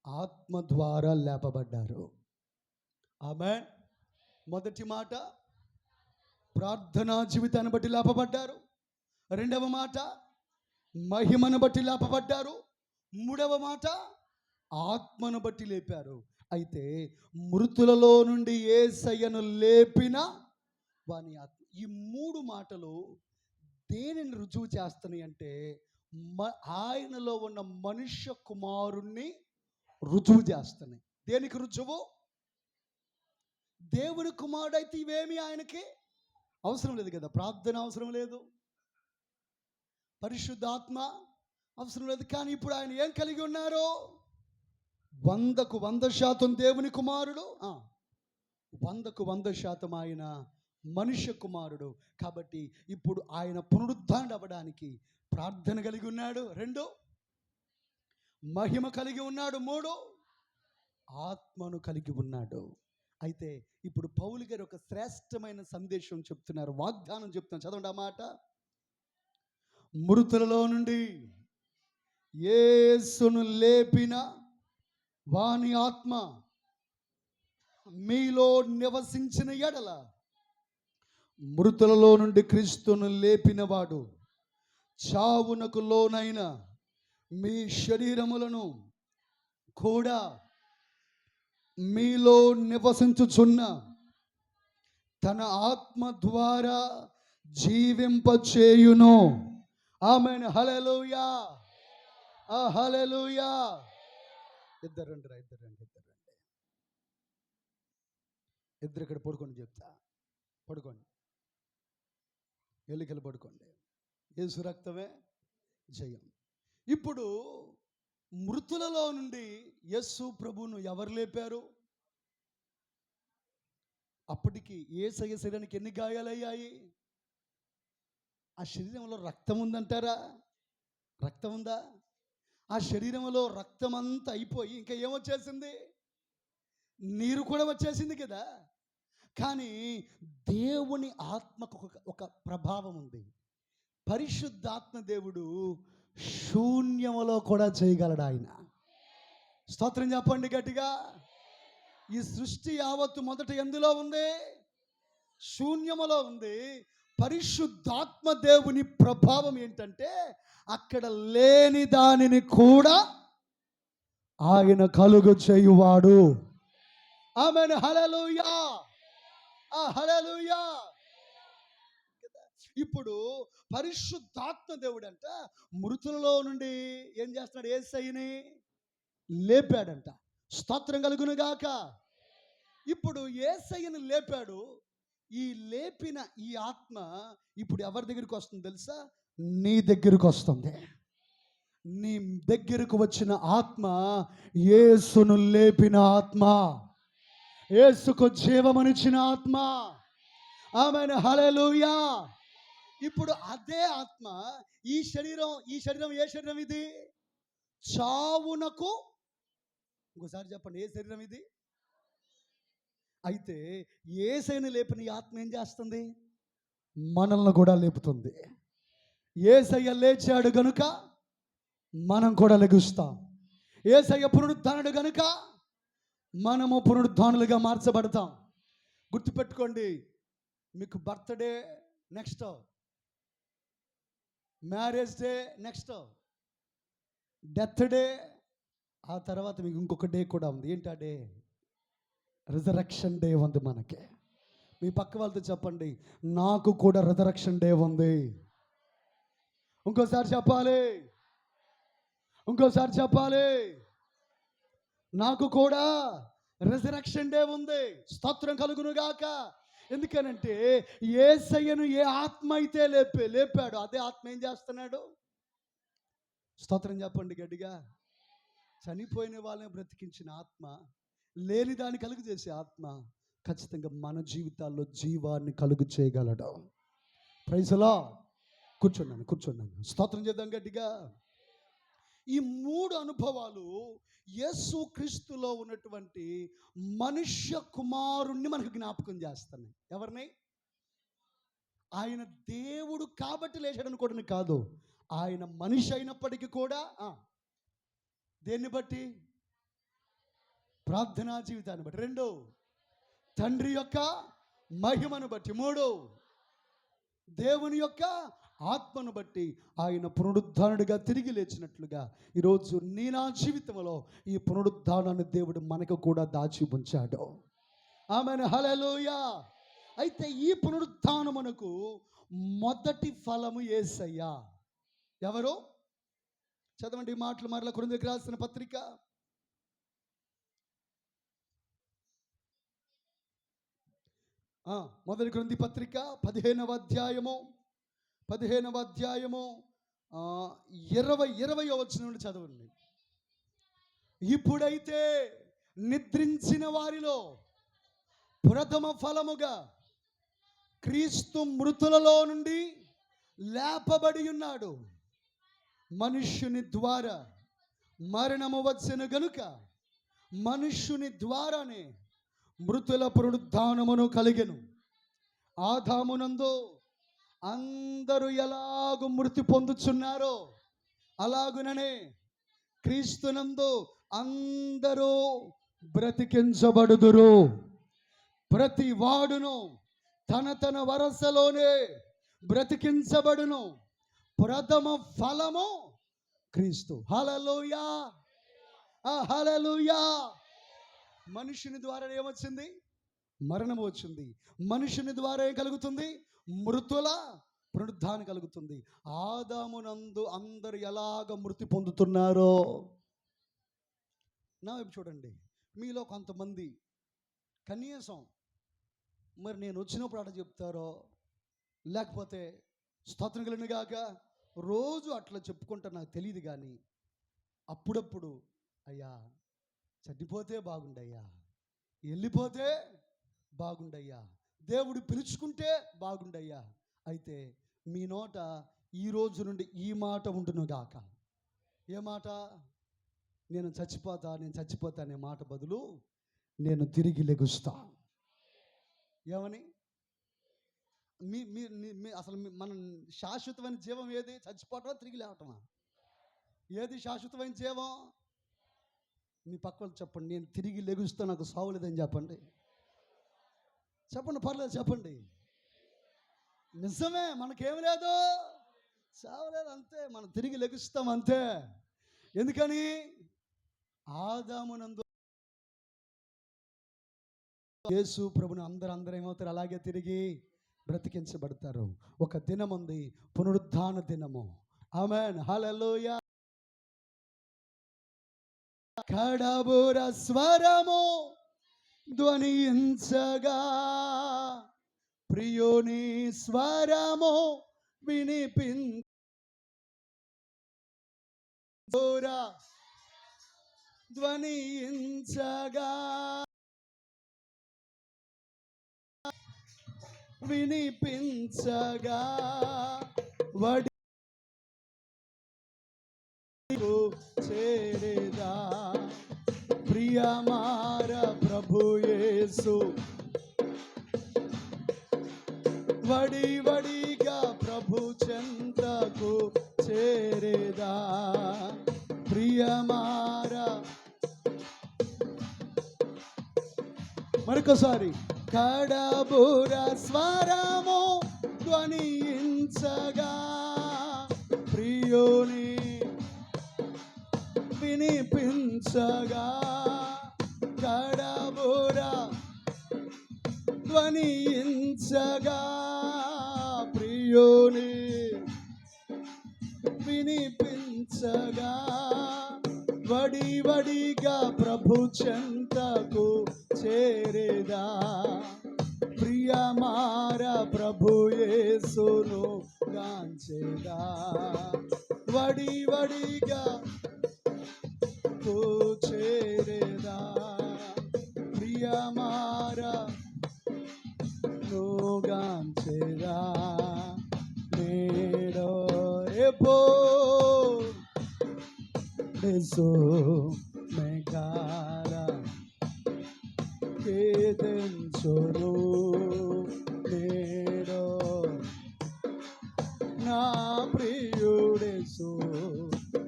ఆత్మ ద్వారా లేపబడ్డారు. ఆమేన్. మొదటి మాట, ప్రార్థనా జీవితాన్ని బట్టి లేపబడ్డారు. రెండవ మాట, మహిమను బట్టి లేపబడ్డారు. మూడవ మాట, ఆత్మను బట్టి లేపారు. అయితే మృతులలో నుండి యేసయ్యను లేపిన వాని ఆత్మ. ఈ మూడు మాటలు దేనిని రుజువు చేస్తున్నాయి అంటే ఆయనలో ఉన్న మనుష్య కుమారుణ్ణి రుజువు చేస్తున్నాయి. దేనికి రుజువు? దేవుని కుమారుడు అయితే ఇవేమి ఆయనకి అవసరం లేదు కదా. ప్రార్థన అవసరం లేదు, పరిశుద్ధాత్మ అవసరం లేదు. కానీ ఇప్పుడు ఆయన ఏం కలిగి ఉన్నారు? 100% దేవుని కుమారుడు, 100% ఆయన మనుష్య కుమారుడు. కాబట్టి ఇప్పుడు ఆయన పునరుద్ధానం అవ్వడానికి ప్రార్థన కలిగి ఉన్నాడు. 2, మహిమ కలిగి ఉన్నాడు. 3, ఆత్మను కలిగి ఉన్నాడు. అయితే ఇప్పుడు పౌలు గారు ఒక శ్రేష్టమైన సందేశం చెప్తున్నారు, వాగ్దానం చెప్తున్నారు. చదవండి ఆ మాట. మృతులలో నుండి యేసును లేపిన వాని ఆత్మ మీలో నివసించిన ఎడల, మృతులలో నుండి క్రీస్తును లేపినవాడు చావునకు లోనైన మీ శరీరములను కూడా మీలో నివసించుచున్న తన ఆత్మ ద్వారా జీవింపచేయును. ఆమేన్, హల్లెలూయా, హల్లెలూయా. ఇద్దరు ఇక్కడ పడుకోండి, చెప్తా. పడుకోండి, ఎల్లికలు పడుకోండి. యేసు రక్తమే జయం. ఇప్పుడు మృతులలో నుండి యేసు ప్రభువును ఎవరు లేపారు? అప్పటికి యేసయ్య శరీరానికి ఎన్ని గాయాలయ్యాయి? ఆ శరీరంలో రక్తం ఉందంటారా? రక్తం ఉందా? ఆ శరీరంలో రక్తం అంతా అయిపోయి ఇంకా ఏమొచ్చేసింది? నీరు కూడా వచ్చేసింది కదా. కానీ దేవుని ఆత్మకు ఒక ప్రభావం ఉంది. పరిశుద్ధాత్మ దేవుడు శూన్యములో కూడా చేయగలడు ఆయన. స్తోత్రం చెప్పండి గట్టిగా. ఈ సృష్టి యావత్తు మొదట ఎందులో ఉంది? శూన్యములో ఉంది. పరిశుద్ధాత్మ దేవుని ప్రభావం ఏంటంటే అక్కడ లేని దానిని కూడా ఆయన కలుగు చేయువాడు. ఆమేన్, హల్లెలూయా, హల్లెలూయా. ఇప్పుడు పరిశుద్ధాత్మ దేవుడు అంట మృతులలో నుండి ఏం చేస్తున్నాడు? యేసయ్యని లేపాడంట. స్తోత్రం కలుగును గాక. ఇప్పుడు యేసయ్యని లేపాడు. ఈ లేపిన ఈ ఆత్మ ఇప్పుడు ఎవరి దగ్గరికి వస్తుంది తెలుసా? నీ దగ్గరికి వస్తుంది. నీ దగ్గరకు వచ్చిన ఆత్మ యేసును లేపిన ఆత్మ. యేసుకు జీవమునిచ్చిన ఆత్మ. ఆమేన్, హల్లెలూయా. ఇప్పుడు అదే ఆత్మ ఈ శరీరం ఏ శరీరం ఇది? చావునకు, ఇంకోసారి చెప్పండి, ఏ శరీరం ఇది? అయితే యేసయ్యను లేపిన ఈ ఆత్మ ఏం చేస్తుంది? మనల్ని కూడా లేపుతుంది. యేసయ్య లేచాడు గనుక మనం కూడా లెగుస్తాం. యేసయ్య పునరుద్ధానుడు గనుక మనము పునరుద్ధానులుగా మార్చబడతాం. గుర్తుపెట్టుకోండి, మీకు birthday next, marriage day next, death day, ఆ తర్వాత మీకు ఇంకొక డే కూడా ఉంది. ఏంటి ఆ డే? రిజరక్షన్ డే ఉంది మనకి. మీ పక్క వాళ్ళతో చెప్పండి, నాకు కూడా రిజరక్షన్ డే ఉంది. ఇంకోసారి చెప్పాలి, ఇంకోసారి చెప్పాలి, నాకు కూడా రిజరక్షన్ డే ఉంది. స్తోత్రం కలుగును గాక. ఎందుకనంటే యేసయ్యను ఏ ఆత్మ అయితే లేపాడు అదే ఆత్మ ఏం చేస్తున్నాడు? స్తోత్రం చెప్పండి గట్టిగా. చనిపోయిన వాళ్ళని బ్రతికించిన ఆత్మ, లేని దాన్ని కలుగు చేసే ఆత్మ ఖచ్చితంగా మన జీవితాల్లో జీవాన్ని కలుగు చేయగలడు. Praise the lord. కూర్చున్నాను. స్తోత్రం చేద్దాం గట్టిగా. ఈ 3 అనుభవాలు యేసు క్రీస్తులో ఉన్నటువంటి మనుష్య కుమారుణ్ణి మనకు జ్ఞాపకం చేస్తున్నాయి. ఎవరిని? ఆయన దేవుడు కాబట్టి లేచాడు అనుకోవడం కాదు, ఆయన మనిషి అయినప్పటికీ కూడా దేన్ని బట్టి? ప్రార్థనా జీవితాన్ని బట్టి. 2, తండ్రి యొక్క మహిమను బట్టి. 3, దేవుని యొక్క ఆత్మను బట్టి ఆయన పునరుద్ధానుడిగా తిరిగి లేచినట్లుగా ఈరోజు నా జీవితంలో ఈ పునరుద్ధానాన్ని దేవుడు మనకు కూడా దాచి ఉంచాడు. ఆమేన్, హల్లెలూయా. అయితే ఈ పునరుద్ధానమునకు మొదటి ఫలము యేసయ్య. ఎవరు? చదవండి ఈ మాటలు మరలా కొరింథీయులకు రాసిన పత్రిక 1 కొరింథీ పత్రిక 15వ అధ్యాయము 20వ వచనం నుండి చదవండి. ఇప్పుడైతే నిద్రించిన వారిలో ప్రథమ ఫలముగా క్రీస్తు మృతులలో నుండి లేపబడి ఉన్నాడు. మనుష్యుని ద్వారా మరణము వచ్చెను గనుక మనుష్యుని ద్వారానే మృతుల పునరుద్ధానమును కలిగెను. ఆదామునందు అందరూ ఎలాగూ మృతి పొందుచున్నారో అలాగుననే క్రీస్తునందు అందరూ బ్రతికించబడుదురు. ప్రతి వాడును తన వరసలోనే బ్రతికించబడును. ప్రథమ ఫలము క్రీస్తు. హల్లెలూయా, హల్లెలూయా. మనుషుని ద్వారా ఏమొచ్చింది? మరణం వచ్చింది. మనుషుని ద్వారా ఏం కలుగుతుంది? మృతుల పునరుద్ధానం కలుగుతుంది. ఆదామునందు అందరు ఎలాగ మృతి పొందుతున్నారో నా వైపు చూడండి. మీలో కొంతమంది కనీసం మరి నేను వచ్చినప్పుడు అట్లా చెప్తారో, లేకపోతే స్తోత్రం కలుగును గాక రోజు అట్లా చెప్పుకుంటా నాకు తెలియదు, కానీ అప్పుడప్పుడు అయ్యా చనిపోతే బాగుండయ్యా, వెళ్ళిపోతే బాగుండయ్యా, దేవుడు పిలుచుకుంటే బాగుండయ్యా. అయితే మీ నోట ఈ రోజు నుండి ఈ మాట ఉండును గాక. ఏ మాట? నేను చచ్చిపోతా అనే మాట బదులు నేను తిరిగి లెగుస్తా. ఏమని? అసలు మన శాశ్వతమైన జీవం ఏది? చచ్చిపోవటమా, తిరిగి లేవటమా? ఏది శాశ్వతమైన జీవం? మీ పక్క వాళ్ళు చెప్పండి, నేను తిరిగి లెగుస్తా, నాకు సావులేదని చెప్పండి. చెప్పండి, పర్లేదు చెప్పండి. నిజమే, మనకేమి లేదు, చావలేదు, అంతే. మనం తిరిగి లెగుస్తాం అంతే. ఎందుకని? ఆదామునందు యేసు ప్రభుని అందరూ ఏమవుతారు? అలాగే తిరిగి బ్రతికించబడతారు. ఒక దినం ఉంది, పునరుద్ధాన దినము. ఆమేన్, హల్లెలూయా. కడబుర స్వరము ధ్వనించగా ప్రియుని స్వరము ధ్వనించగా వినిపించగా వడి చేరేదా ప్రియమార ప్రభు యేసు వడి వడిగా ప్రభు చెంతకు చేరేదా ప్రియమార. మరొకసారి కడబుర స్వరము ధ్వనించగా ప్రియుని వినిపించగా కడబుర ధ్వనించగా ప్రియుని వినిపించగా వడి వడిగా ప్రభు చెంతకు చేరేదా ప్రియమార ప్రభు యేసును గాంచెదా వడి వడిగా చేరేదా ప్రియమార గాంచెదా నేడో ఎపో Eso me cara que dentro nero na priyudeso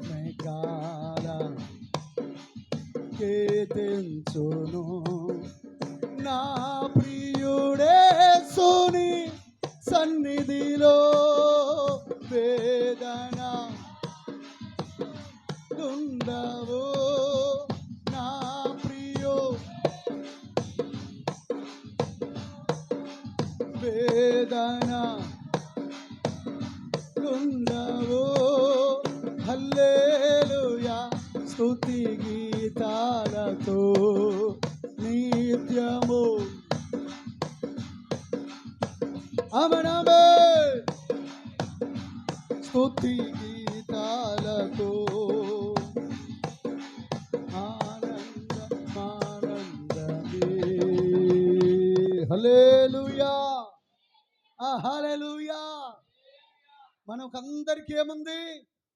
me cara que dentro na priyudeso ni sannidhilo vedana ఉండవు నా ప్రియో వేదన ఉండవు హల్లెలూయా స్తుతి గీతాలతో నిత్యము ఆమేన్ స్తుతి గీతాలతో హల్లెలూయా హల్లెలూయా. మనకందరికీ ఏముంది?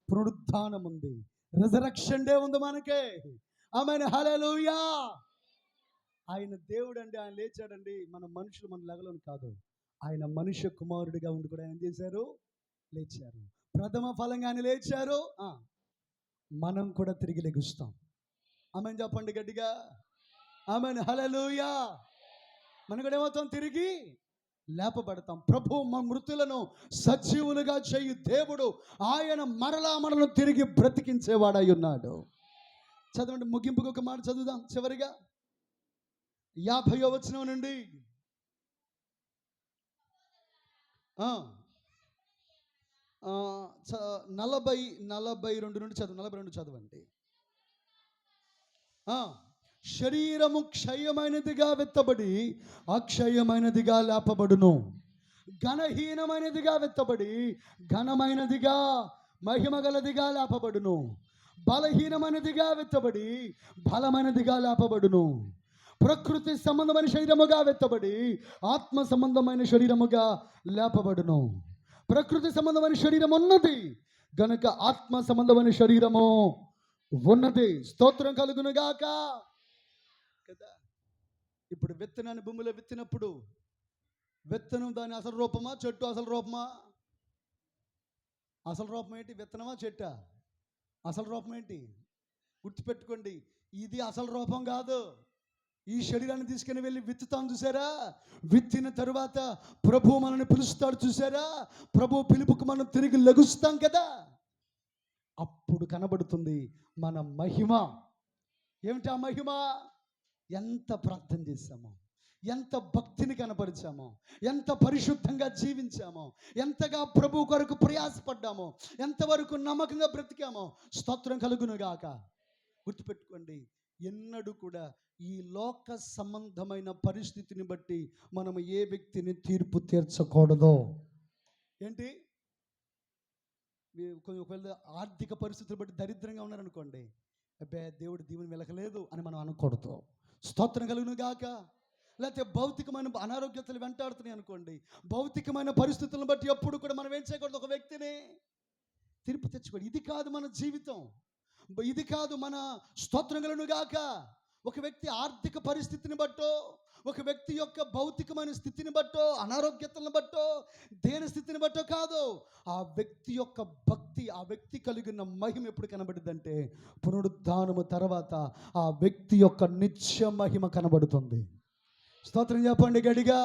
పునరుద్ధానం ఉంది, రిజరక్షన్ డే ఉంది మనకే. ఆమేన్ హల్లెలూయా. ఆయన దేవుడు అండి, ఆయన లేచాడండి. మన మనుషులు మన లెగలోని కాదు, ఆయన మనుష్య కుమారుడిగా ఉండి కూడా ఏం చేశారు? లేచారు. ప్రథమ ఫలంగా ఆయన లేచారు. మనం కూడా తిరిగి లెగుస్తాం. ఆమేన్ చెప్పండి గట్టిగా. ఆమేన్ హల్లెలూయా. మనం కూడా ఏమవుతాం? తిరిగి లేపబడతాం. ప్రభు మన మృతులను సజీవులుగా చేయు దేవుడు. ఆయన మరలా మనలను తిరిగి బ్రతికించేవాడై ఉన్నాడు. చదవండి, ముగింపుకు ఒక మాట చదువుదాం చివరిగా. 50వ వచనం నుండి 42 నుండి 42 చదవండి. శరీరము క్షయమైనదిగా విత్తబడి అక్షయమైనదిగా లేపబడును, ఘనహీనమైనదిగా విత్తబడి ఘనమైనదిగా మహిమగలదిగా లేపబడును, బలహీనమైనదిగా విత్తబడి బలమైనదిగా లేపబడును. ప్రకృతి సంబంధమైన శరీరముగా విత్తబడి ఆత్మ సంబంధమైన శరీరముగా లేపబడును. ప్రకృతి సంబంధమైన శరీరం ఉన్నది గనుక ఆత్మ సంబంధమైన శరీరము ఉన్నది. స్తోత్రం కలుగును గాక. కదా, ఇప్పుడు విత్తనాన్ని భూమిలో విత్తినప్పుడు విత్తనం దాని అసలు రూపమా, చెట్టు అసలు రూపమా? అసలు రూపం ఏంటి? విత్తనమా చెట్టా? అసలు రూపం ఏంటి? గుర్తుపెట్టుకోండి, ఇది అసలు రూపం కాదు. ఈ శరీరాన్ని తీసుకుని వెళ్ళి విత్తుతాం చూసారా? విత్తిన తరువాత ప్రభు మనల్ని పిలుస్తాడు చూసారా? ప్రభు పిలుపుకు మనం తిరిగి లెగుస్తాం కదా, అప్పుడు కనబడుతుంది మన మహిమ. ఏమిటి ఆ మహిమ? ఎంత ప్రార్థన చేశామో, ఎంత భక్తిని కనపరిచామో, ఎంత పరిశుద్ధంగా జీవించామో, ఎంతగా ప్రభు కొరకు ప్రయాసపడ్డామో, ఎంతవరకు నమ్మకంగా బ్రతికామో. స్తోత్రం కలుగునుగాక. గుర్తుపెట్టుకోండి, ఎన్నడూ కూడా ఈ లోక సంబంధమైన పరిస్థితిని బట్టి మనము ఏ వ్యక్తిని తీర్పు తీర్చకూడదు. ఏంటి? ఒకవేళ ఆర్థిక పరిస్థితులు బట్టి దరిద్రంగా ఉన్నారనుకోండి, అబ్బే దేవుడు దీవెన వెలకలేదు అని మనం అనకూడదు. స్తోత్రం కలుగును గాక. లేకపోతే భౌతికమైన అనారోగ్యతలు వెంటాడుతున్నాయి అనుకోండి, భౌతికమైన పరిస్థితులను బట్టి ఎప్పుడు కూడా మనం ఏం చేయకూడదు, ఒక వ్యక్తిని తీర్పు తెచ్చుకోండి. ఇది కాదు మన జీవితం, ఇది కాదు మన స్తోత్రములను గాక. ఒక వ్యక్తి ఆర్థిక పరిస్థితిని బట్టో, ఒక వ్యక్తి యొక్క భౌతికమైన స్థితిని బట్టో, అనారోగ్యతలను బట్టో, దేని స్థితిని బట్టో కాదు, ఆ వ్యక్తి యొక్క భక్తి, ఆ వ్యక్తి కలిగిన మహిమ ఎప్పుడు కనబడుతుందంటే పునరుద్ధానము తర్వాత ఆ వ్యక్తి యొక్క నిత్య మహిమ కనబడుతుంది. స్తోత్రం చెప్పండి గడిగా.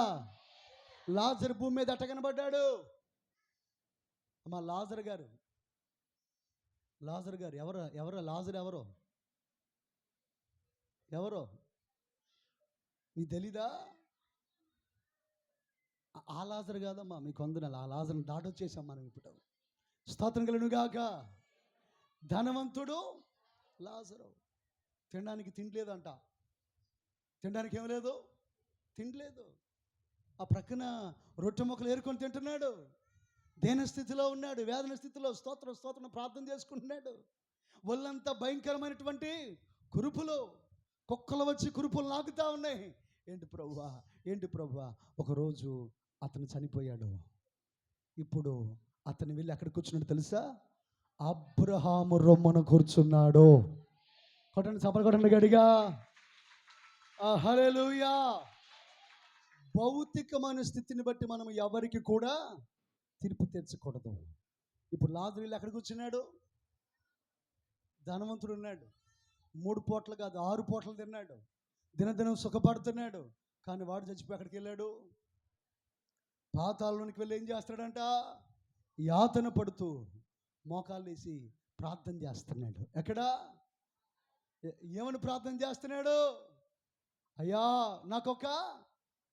లాజరు భూమి మీద అట్ట కనబడ్డాడు. మా లాజరు గారు ఎవరు లాజరు ఎవరో మీకు తెలీదా? ఆ లాజరు కాదమ్మా, మీకు అందున ఆ లాజరుని దాటొచ్చేసాం మనం ఇప్పుడు. స్తోత్రం కలుగును గాక. ధనవంతుడు లాజరు తినడానికి తిండిలేదంట. తినడానికి ఏం లేదు, తిండిలేదు. ఆ ప్రక్కన రొట్టె ముక్కలు ఏరుకొని తింటున్నాడు. దేన స్థితిలో ఉన్నాడు, వేదన స్థితిలో. స్తోత్రం ప్రార్థన చేసుకుంటున్నాడు. ఒళ్ళంతా భయంకరమైనటువంటి కురుపులు, కుక్కలు వచ్చి కురుపులు నాకుతా ఉన్నాయి. ఏంటి ప్రభువా ఒకరోజు అతను చనిపోయాడు. ఇప్పుడు అతను వెళ్ళి ఎక్కడికి కూర్చున్నాడు తెలుసా? అబ్రహాము రొమ్మన కూర్చున్నాడు. కొట్టండి గడిగా. హల్లెలూయా. భౌతికమైన స్థితిని బట్టి మనం ఎవరికి కూడా తీర్పు తెచ్చకూడదు. ఇప్పుడు లాజరు వెళ్ళి ఎక్కడికి కూర్చున్నాడు? ధనవంతుడు ఉన్నాడు, 3 పూటలు కాదు 6 పూటలు తిన్నాడు, దినదినం సుఖపడుతున్నాడు. కానీ వాడు చచ్చిపోయి ఎక్కడికి వెళ్ళాడు? పాతాళానికి వెళ్ళి ఏం చేస్తాడంట? యాతన పడుతూ మోకాళ్ళు వేసి ప్రార్థన చేస్తున్నాడు. ఎక్కడ? ఏమని ప్రార్థన చేస్తున్నాడు? అయ్యా నాకొక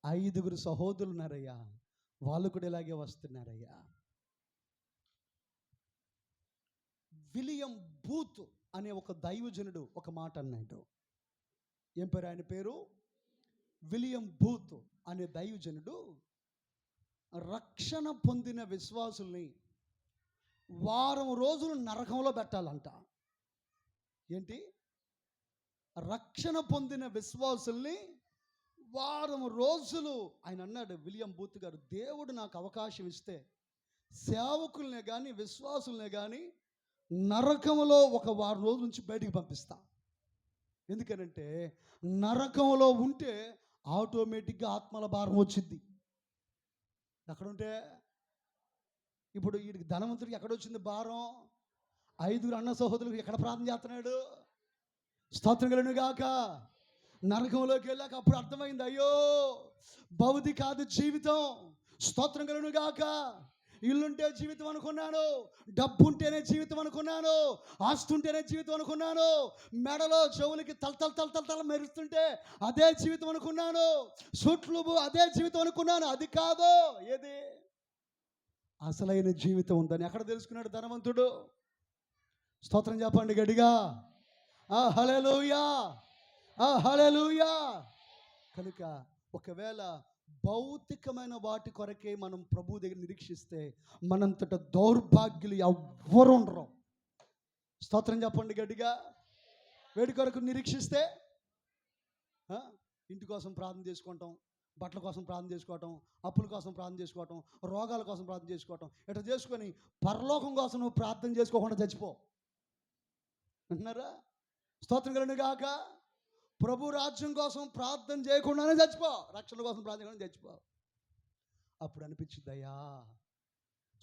5 సహోదరులు ఉన్నారయ్యా, వాళ్ళు కూడా ఇలాగే వస్తున్నారయ్యా. విలియం బూత్ అనే ఒక దైవజనుడు ఒక మాట అన్నాడు. ఏం పేరు ఆయన పేరు? విలియం బూత్ అనే దైవజనుడు రక్షణ పొందిన విశ్వాసుల్ని వారం రోజులు నరకంలో పెట్టాలంట. ఏంటి? రక్షణ పొందిన విశ్వాసుల్ని వారం రోజులు. ఆయన అన్నాడు, విలియం బూత్ గారు, దేవుడు నాకు అవకాశం ఇస్తే సేవకుల్నే కానీ విశ్వాసుల్నే కానీ నరకంలో ఒక వారం రోజుల నుంచి బయటికి పంపిస్తా. ఎందుకనంటే నరకంలో ఉంటే ఆటోమేటిక్గా ఆత్మల భారం వచ్చింది. ఎక్కడుంటే ఇప్పుడు వీడికి ధనవంతుడికి ఎక్కడొచ్చింది భారం? 5 అన్న సహోదరులకు ఎక్కడ ప్రార్థన చేస్తున్నాడు? స్తోత్రం కలుగును గాక. నరకంలోకి వెళ్ళాక అప్పుడు అర్థమైంది, అయ్యో భౌతిక కాదు జీవితం. స్తోత్రం కలుగును గాక. ఇల్లుంటే జీవితం అనుకున్నాను, డబ్బు ఉంటేనే జీవితం అనుకున్నాను, ఆస్తి ఉంటేనే జీవితం అనుకున్నాను, మెడలో చెవులకి తల మెరుస్తుంటే అదే జీవితం అనుకున్నాను, సూట్లు అదే జీవితం అనుకున్నాను. అది కాదు, ఏది అసలైన జీవితం ఉందని ఎక్కడ తెలుసుకున్నాడు ధనవంతుడు? స్తోత్రం చెప్పండి గట్టిగా. హల్లెలూయా, హల్లెలూయా. కనుక ఒకవేళ భౌతికమైన వాటి కొరకే మనం ప్రభు దగ్గర నిరీక్షిస్తే మనంతట దౌర్భాగ్యులు ఎవ్వరు ఉండరు. స్తోత్రం చెప్పండి గట్టిగా. వేడి కొరకు నిరీక్షిస్తే ఇంటి కోసం ప్రార్థన చేసుకోవటం, బట్టల కోసం ప్రార్థన చేసుకోవటం, అప్పుల కోసం ప్రార్థన చేసుకోవటం, రోగాల కోసం ప్రార్థన చేసుకోవటం, ఇట్లా చేసుకొని పరలోకం కోసం నువ్వు ప్రార్థన చేసుకోకుండా చచ్చిపో అంటున్నారా? స్తోత్రం కలుగును గాక. ప్రభు రాజ్యం కోసం ప్రార్థన చేయకుండానే చచ్చిపో, రక్షణ కోసం ప్రార్థన చేయకుండా చచ్చిపో. అప్పుడు అనిపించింది, అయ్యా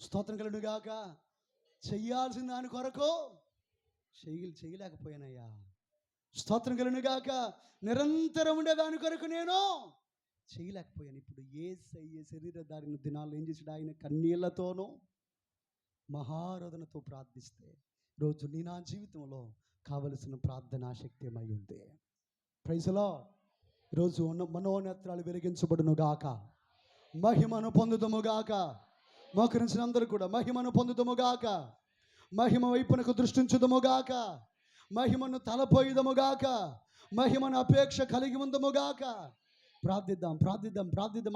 స్తోత్రం కలుగును గాక, చెయ్యాల్సిన దాని కొరకు చేయలేకపోయానయ్యా. స్తోత్రం కలుగును గాక. నిరంతరం ఉండే దాని కొరకు నేను చేయలేకపోయాను. ఇప్పుడు యేసయ్య శరీరధారిన దినాల్లో ఏం చేసాడు? ఆయన కన్నీళ్లతోనూ మహారోదనతో ప్రార్థిస్తే రోజు నా జీవితంలో కావలసిన ప్రార్థనా శక్తి ఏమై ఉంది. Praise the lord. ఈరోజు మనోనేత్రాలు వెలిగించబడును గాక, మహిమను పొందుదము గాక. మోకరించిన అందరూ కూడా మహిమను పొందుదము గాక, మహిమ వైపునకు దృష్టించుదము గాక, మహిమను తలపోయిదము గాక, మహిమను అపేక్ష కలిగి ఉందము గాక. ప్రార్థిద్దాం.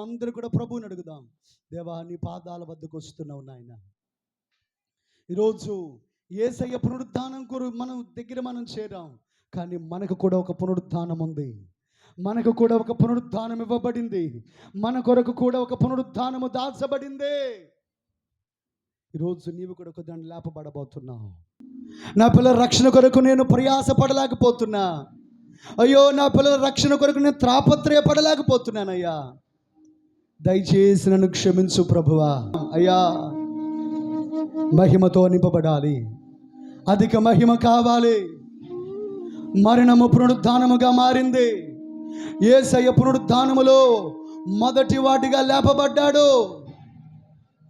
అందరూ కూడా ప్రభువుని అడుగుదాం. దేవా నీ పాదాల వద్దకు వస్తున్నావు నాయన. ఈరోజు యేసయ్య పునరుద్ధానం మనం దగ్గర చేరాం, కానీ మనకు కూడా ఒక పునరుద్ధానం ఉంది. మనకు కూడా ఒక పునరుద్ధానం ఇవ్వబడింది. మన కొరకు కూడా ఒక పునరుద్ధానము దాచబడింది. ఈరోజు నీవు కూడా ఒక దాన్ని లేపబడబోతున్నావు. నా పిల్లల రక్షణ కొరకు నేను ప్రయాసపడలేకపోతున్నా. అయ్యో, నా పిల్లల రక్షణ కొరకు నేను తాపత్రయపడలేకపోతున్నానయ్యా. దయచేసి నన్ను క్షమించు ప్రభువా. అయ్యా, మహిమతో నింపబడాలి, అధిక మహిమ కావాలి. మరణము పునరుద్ధానముగా మారింది. యేసయ్య పునరుద్ధానములో మొదటి వాటిగా లేపబడ్డాడు.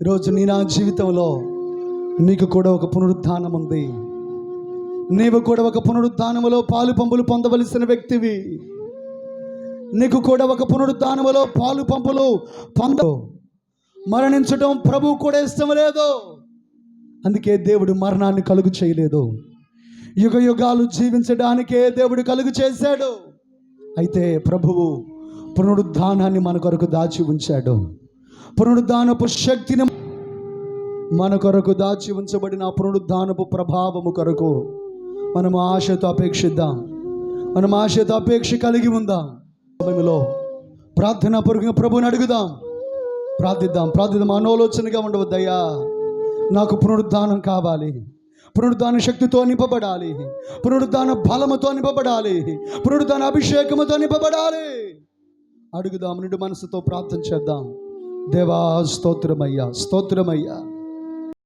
ఈరోజు నా జీవితంలో నీకు కూడా ఒక పునరుద్ధానం ఉంది. నీవు కూడా ఒక పునరుద్ధానములో పాలు పంపులు పొందవలసిన వ్యక్తివి. నీకు కూడా ఒక పునరుద్ధానములో పాలు పంపులు మరణించడం ప్రభువు కూడా ఇష్టం లేదు. అందుకే దేవుడు మరణాన్ని కలుగు చేయలేదు. యుగ యుగాలు జీవించడానికే దేవుడు కలుగు చేశాడు. అయితే ప్రభువు పునరుద్ధానాన్ని మన కొరకు దాచి ఉంచాడు. పునరుద్ధానపు శక్తిని మన కొరకు దాచి ఉంచబడిన పునరుద్ధానపు ప్రభావము కొరకు మనము ఆశతో అపేక్షిద్దాం. మనం ఆశతో అపేక్ష కలిగి ఉందాం. సమయంలో ప్రార్థన పూర్వకంగా ప్రభువుని అడుగుదాం, ప్రార్థిద్దాం. ఆలోచనగా ఉండవద్దయ్యా, నాకు పునరుద్ధానం కావాలి, పునరుద్ధాన శక్తితో నింపబడాలి, పునరుద్ధాన బలముతో నింపబడాలి, పునరుద్ధాన అభిషేకముతో నింపబడాలి. అడుగుదాం. నిండు మనసుతో ప్రార్థన చేద్దాం. దేవా స్తోత్రమయ్యా, స్తోత్రమయ్యా.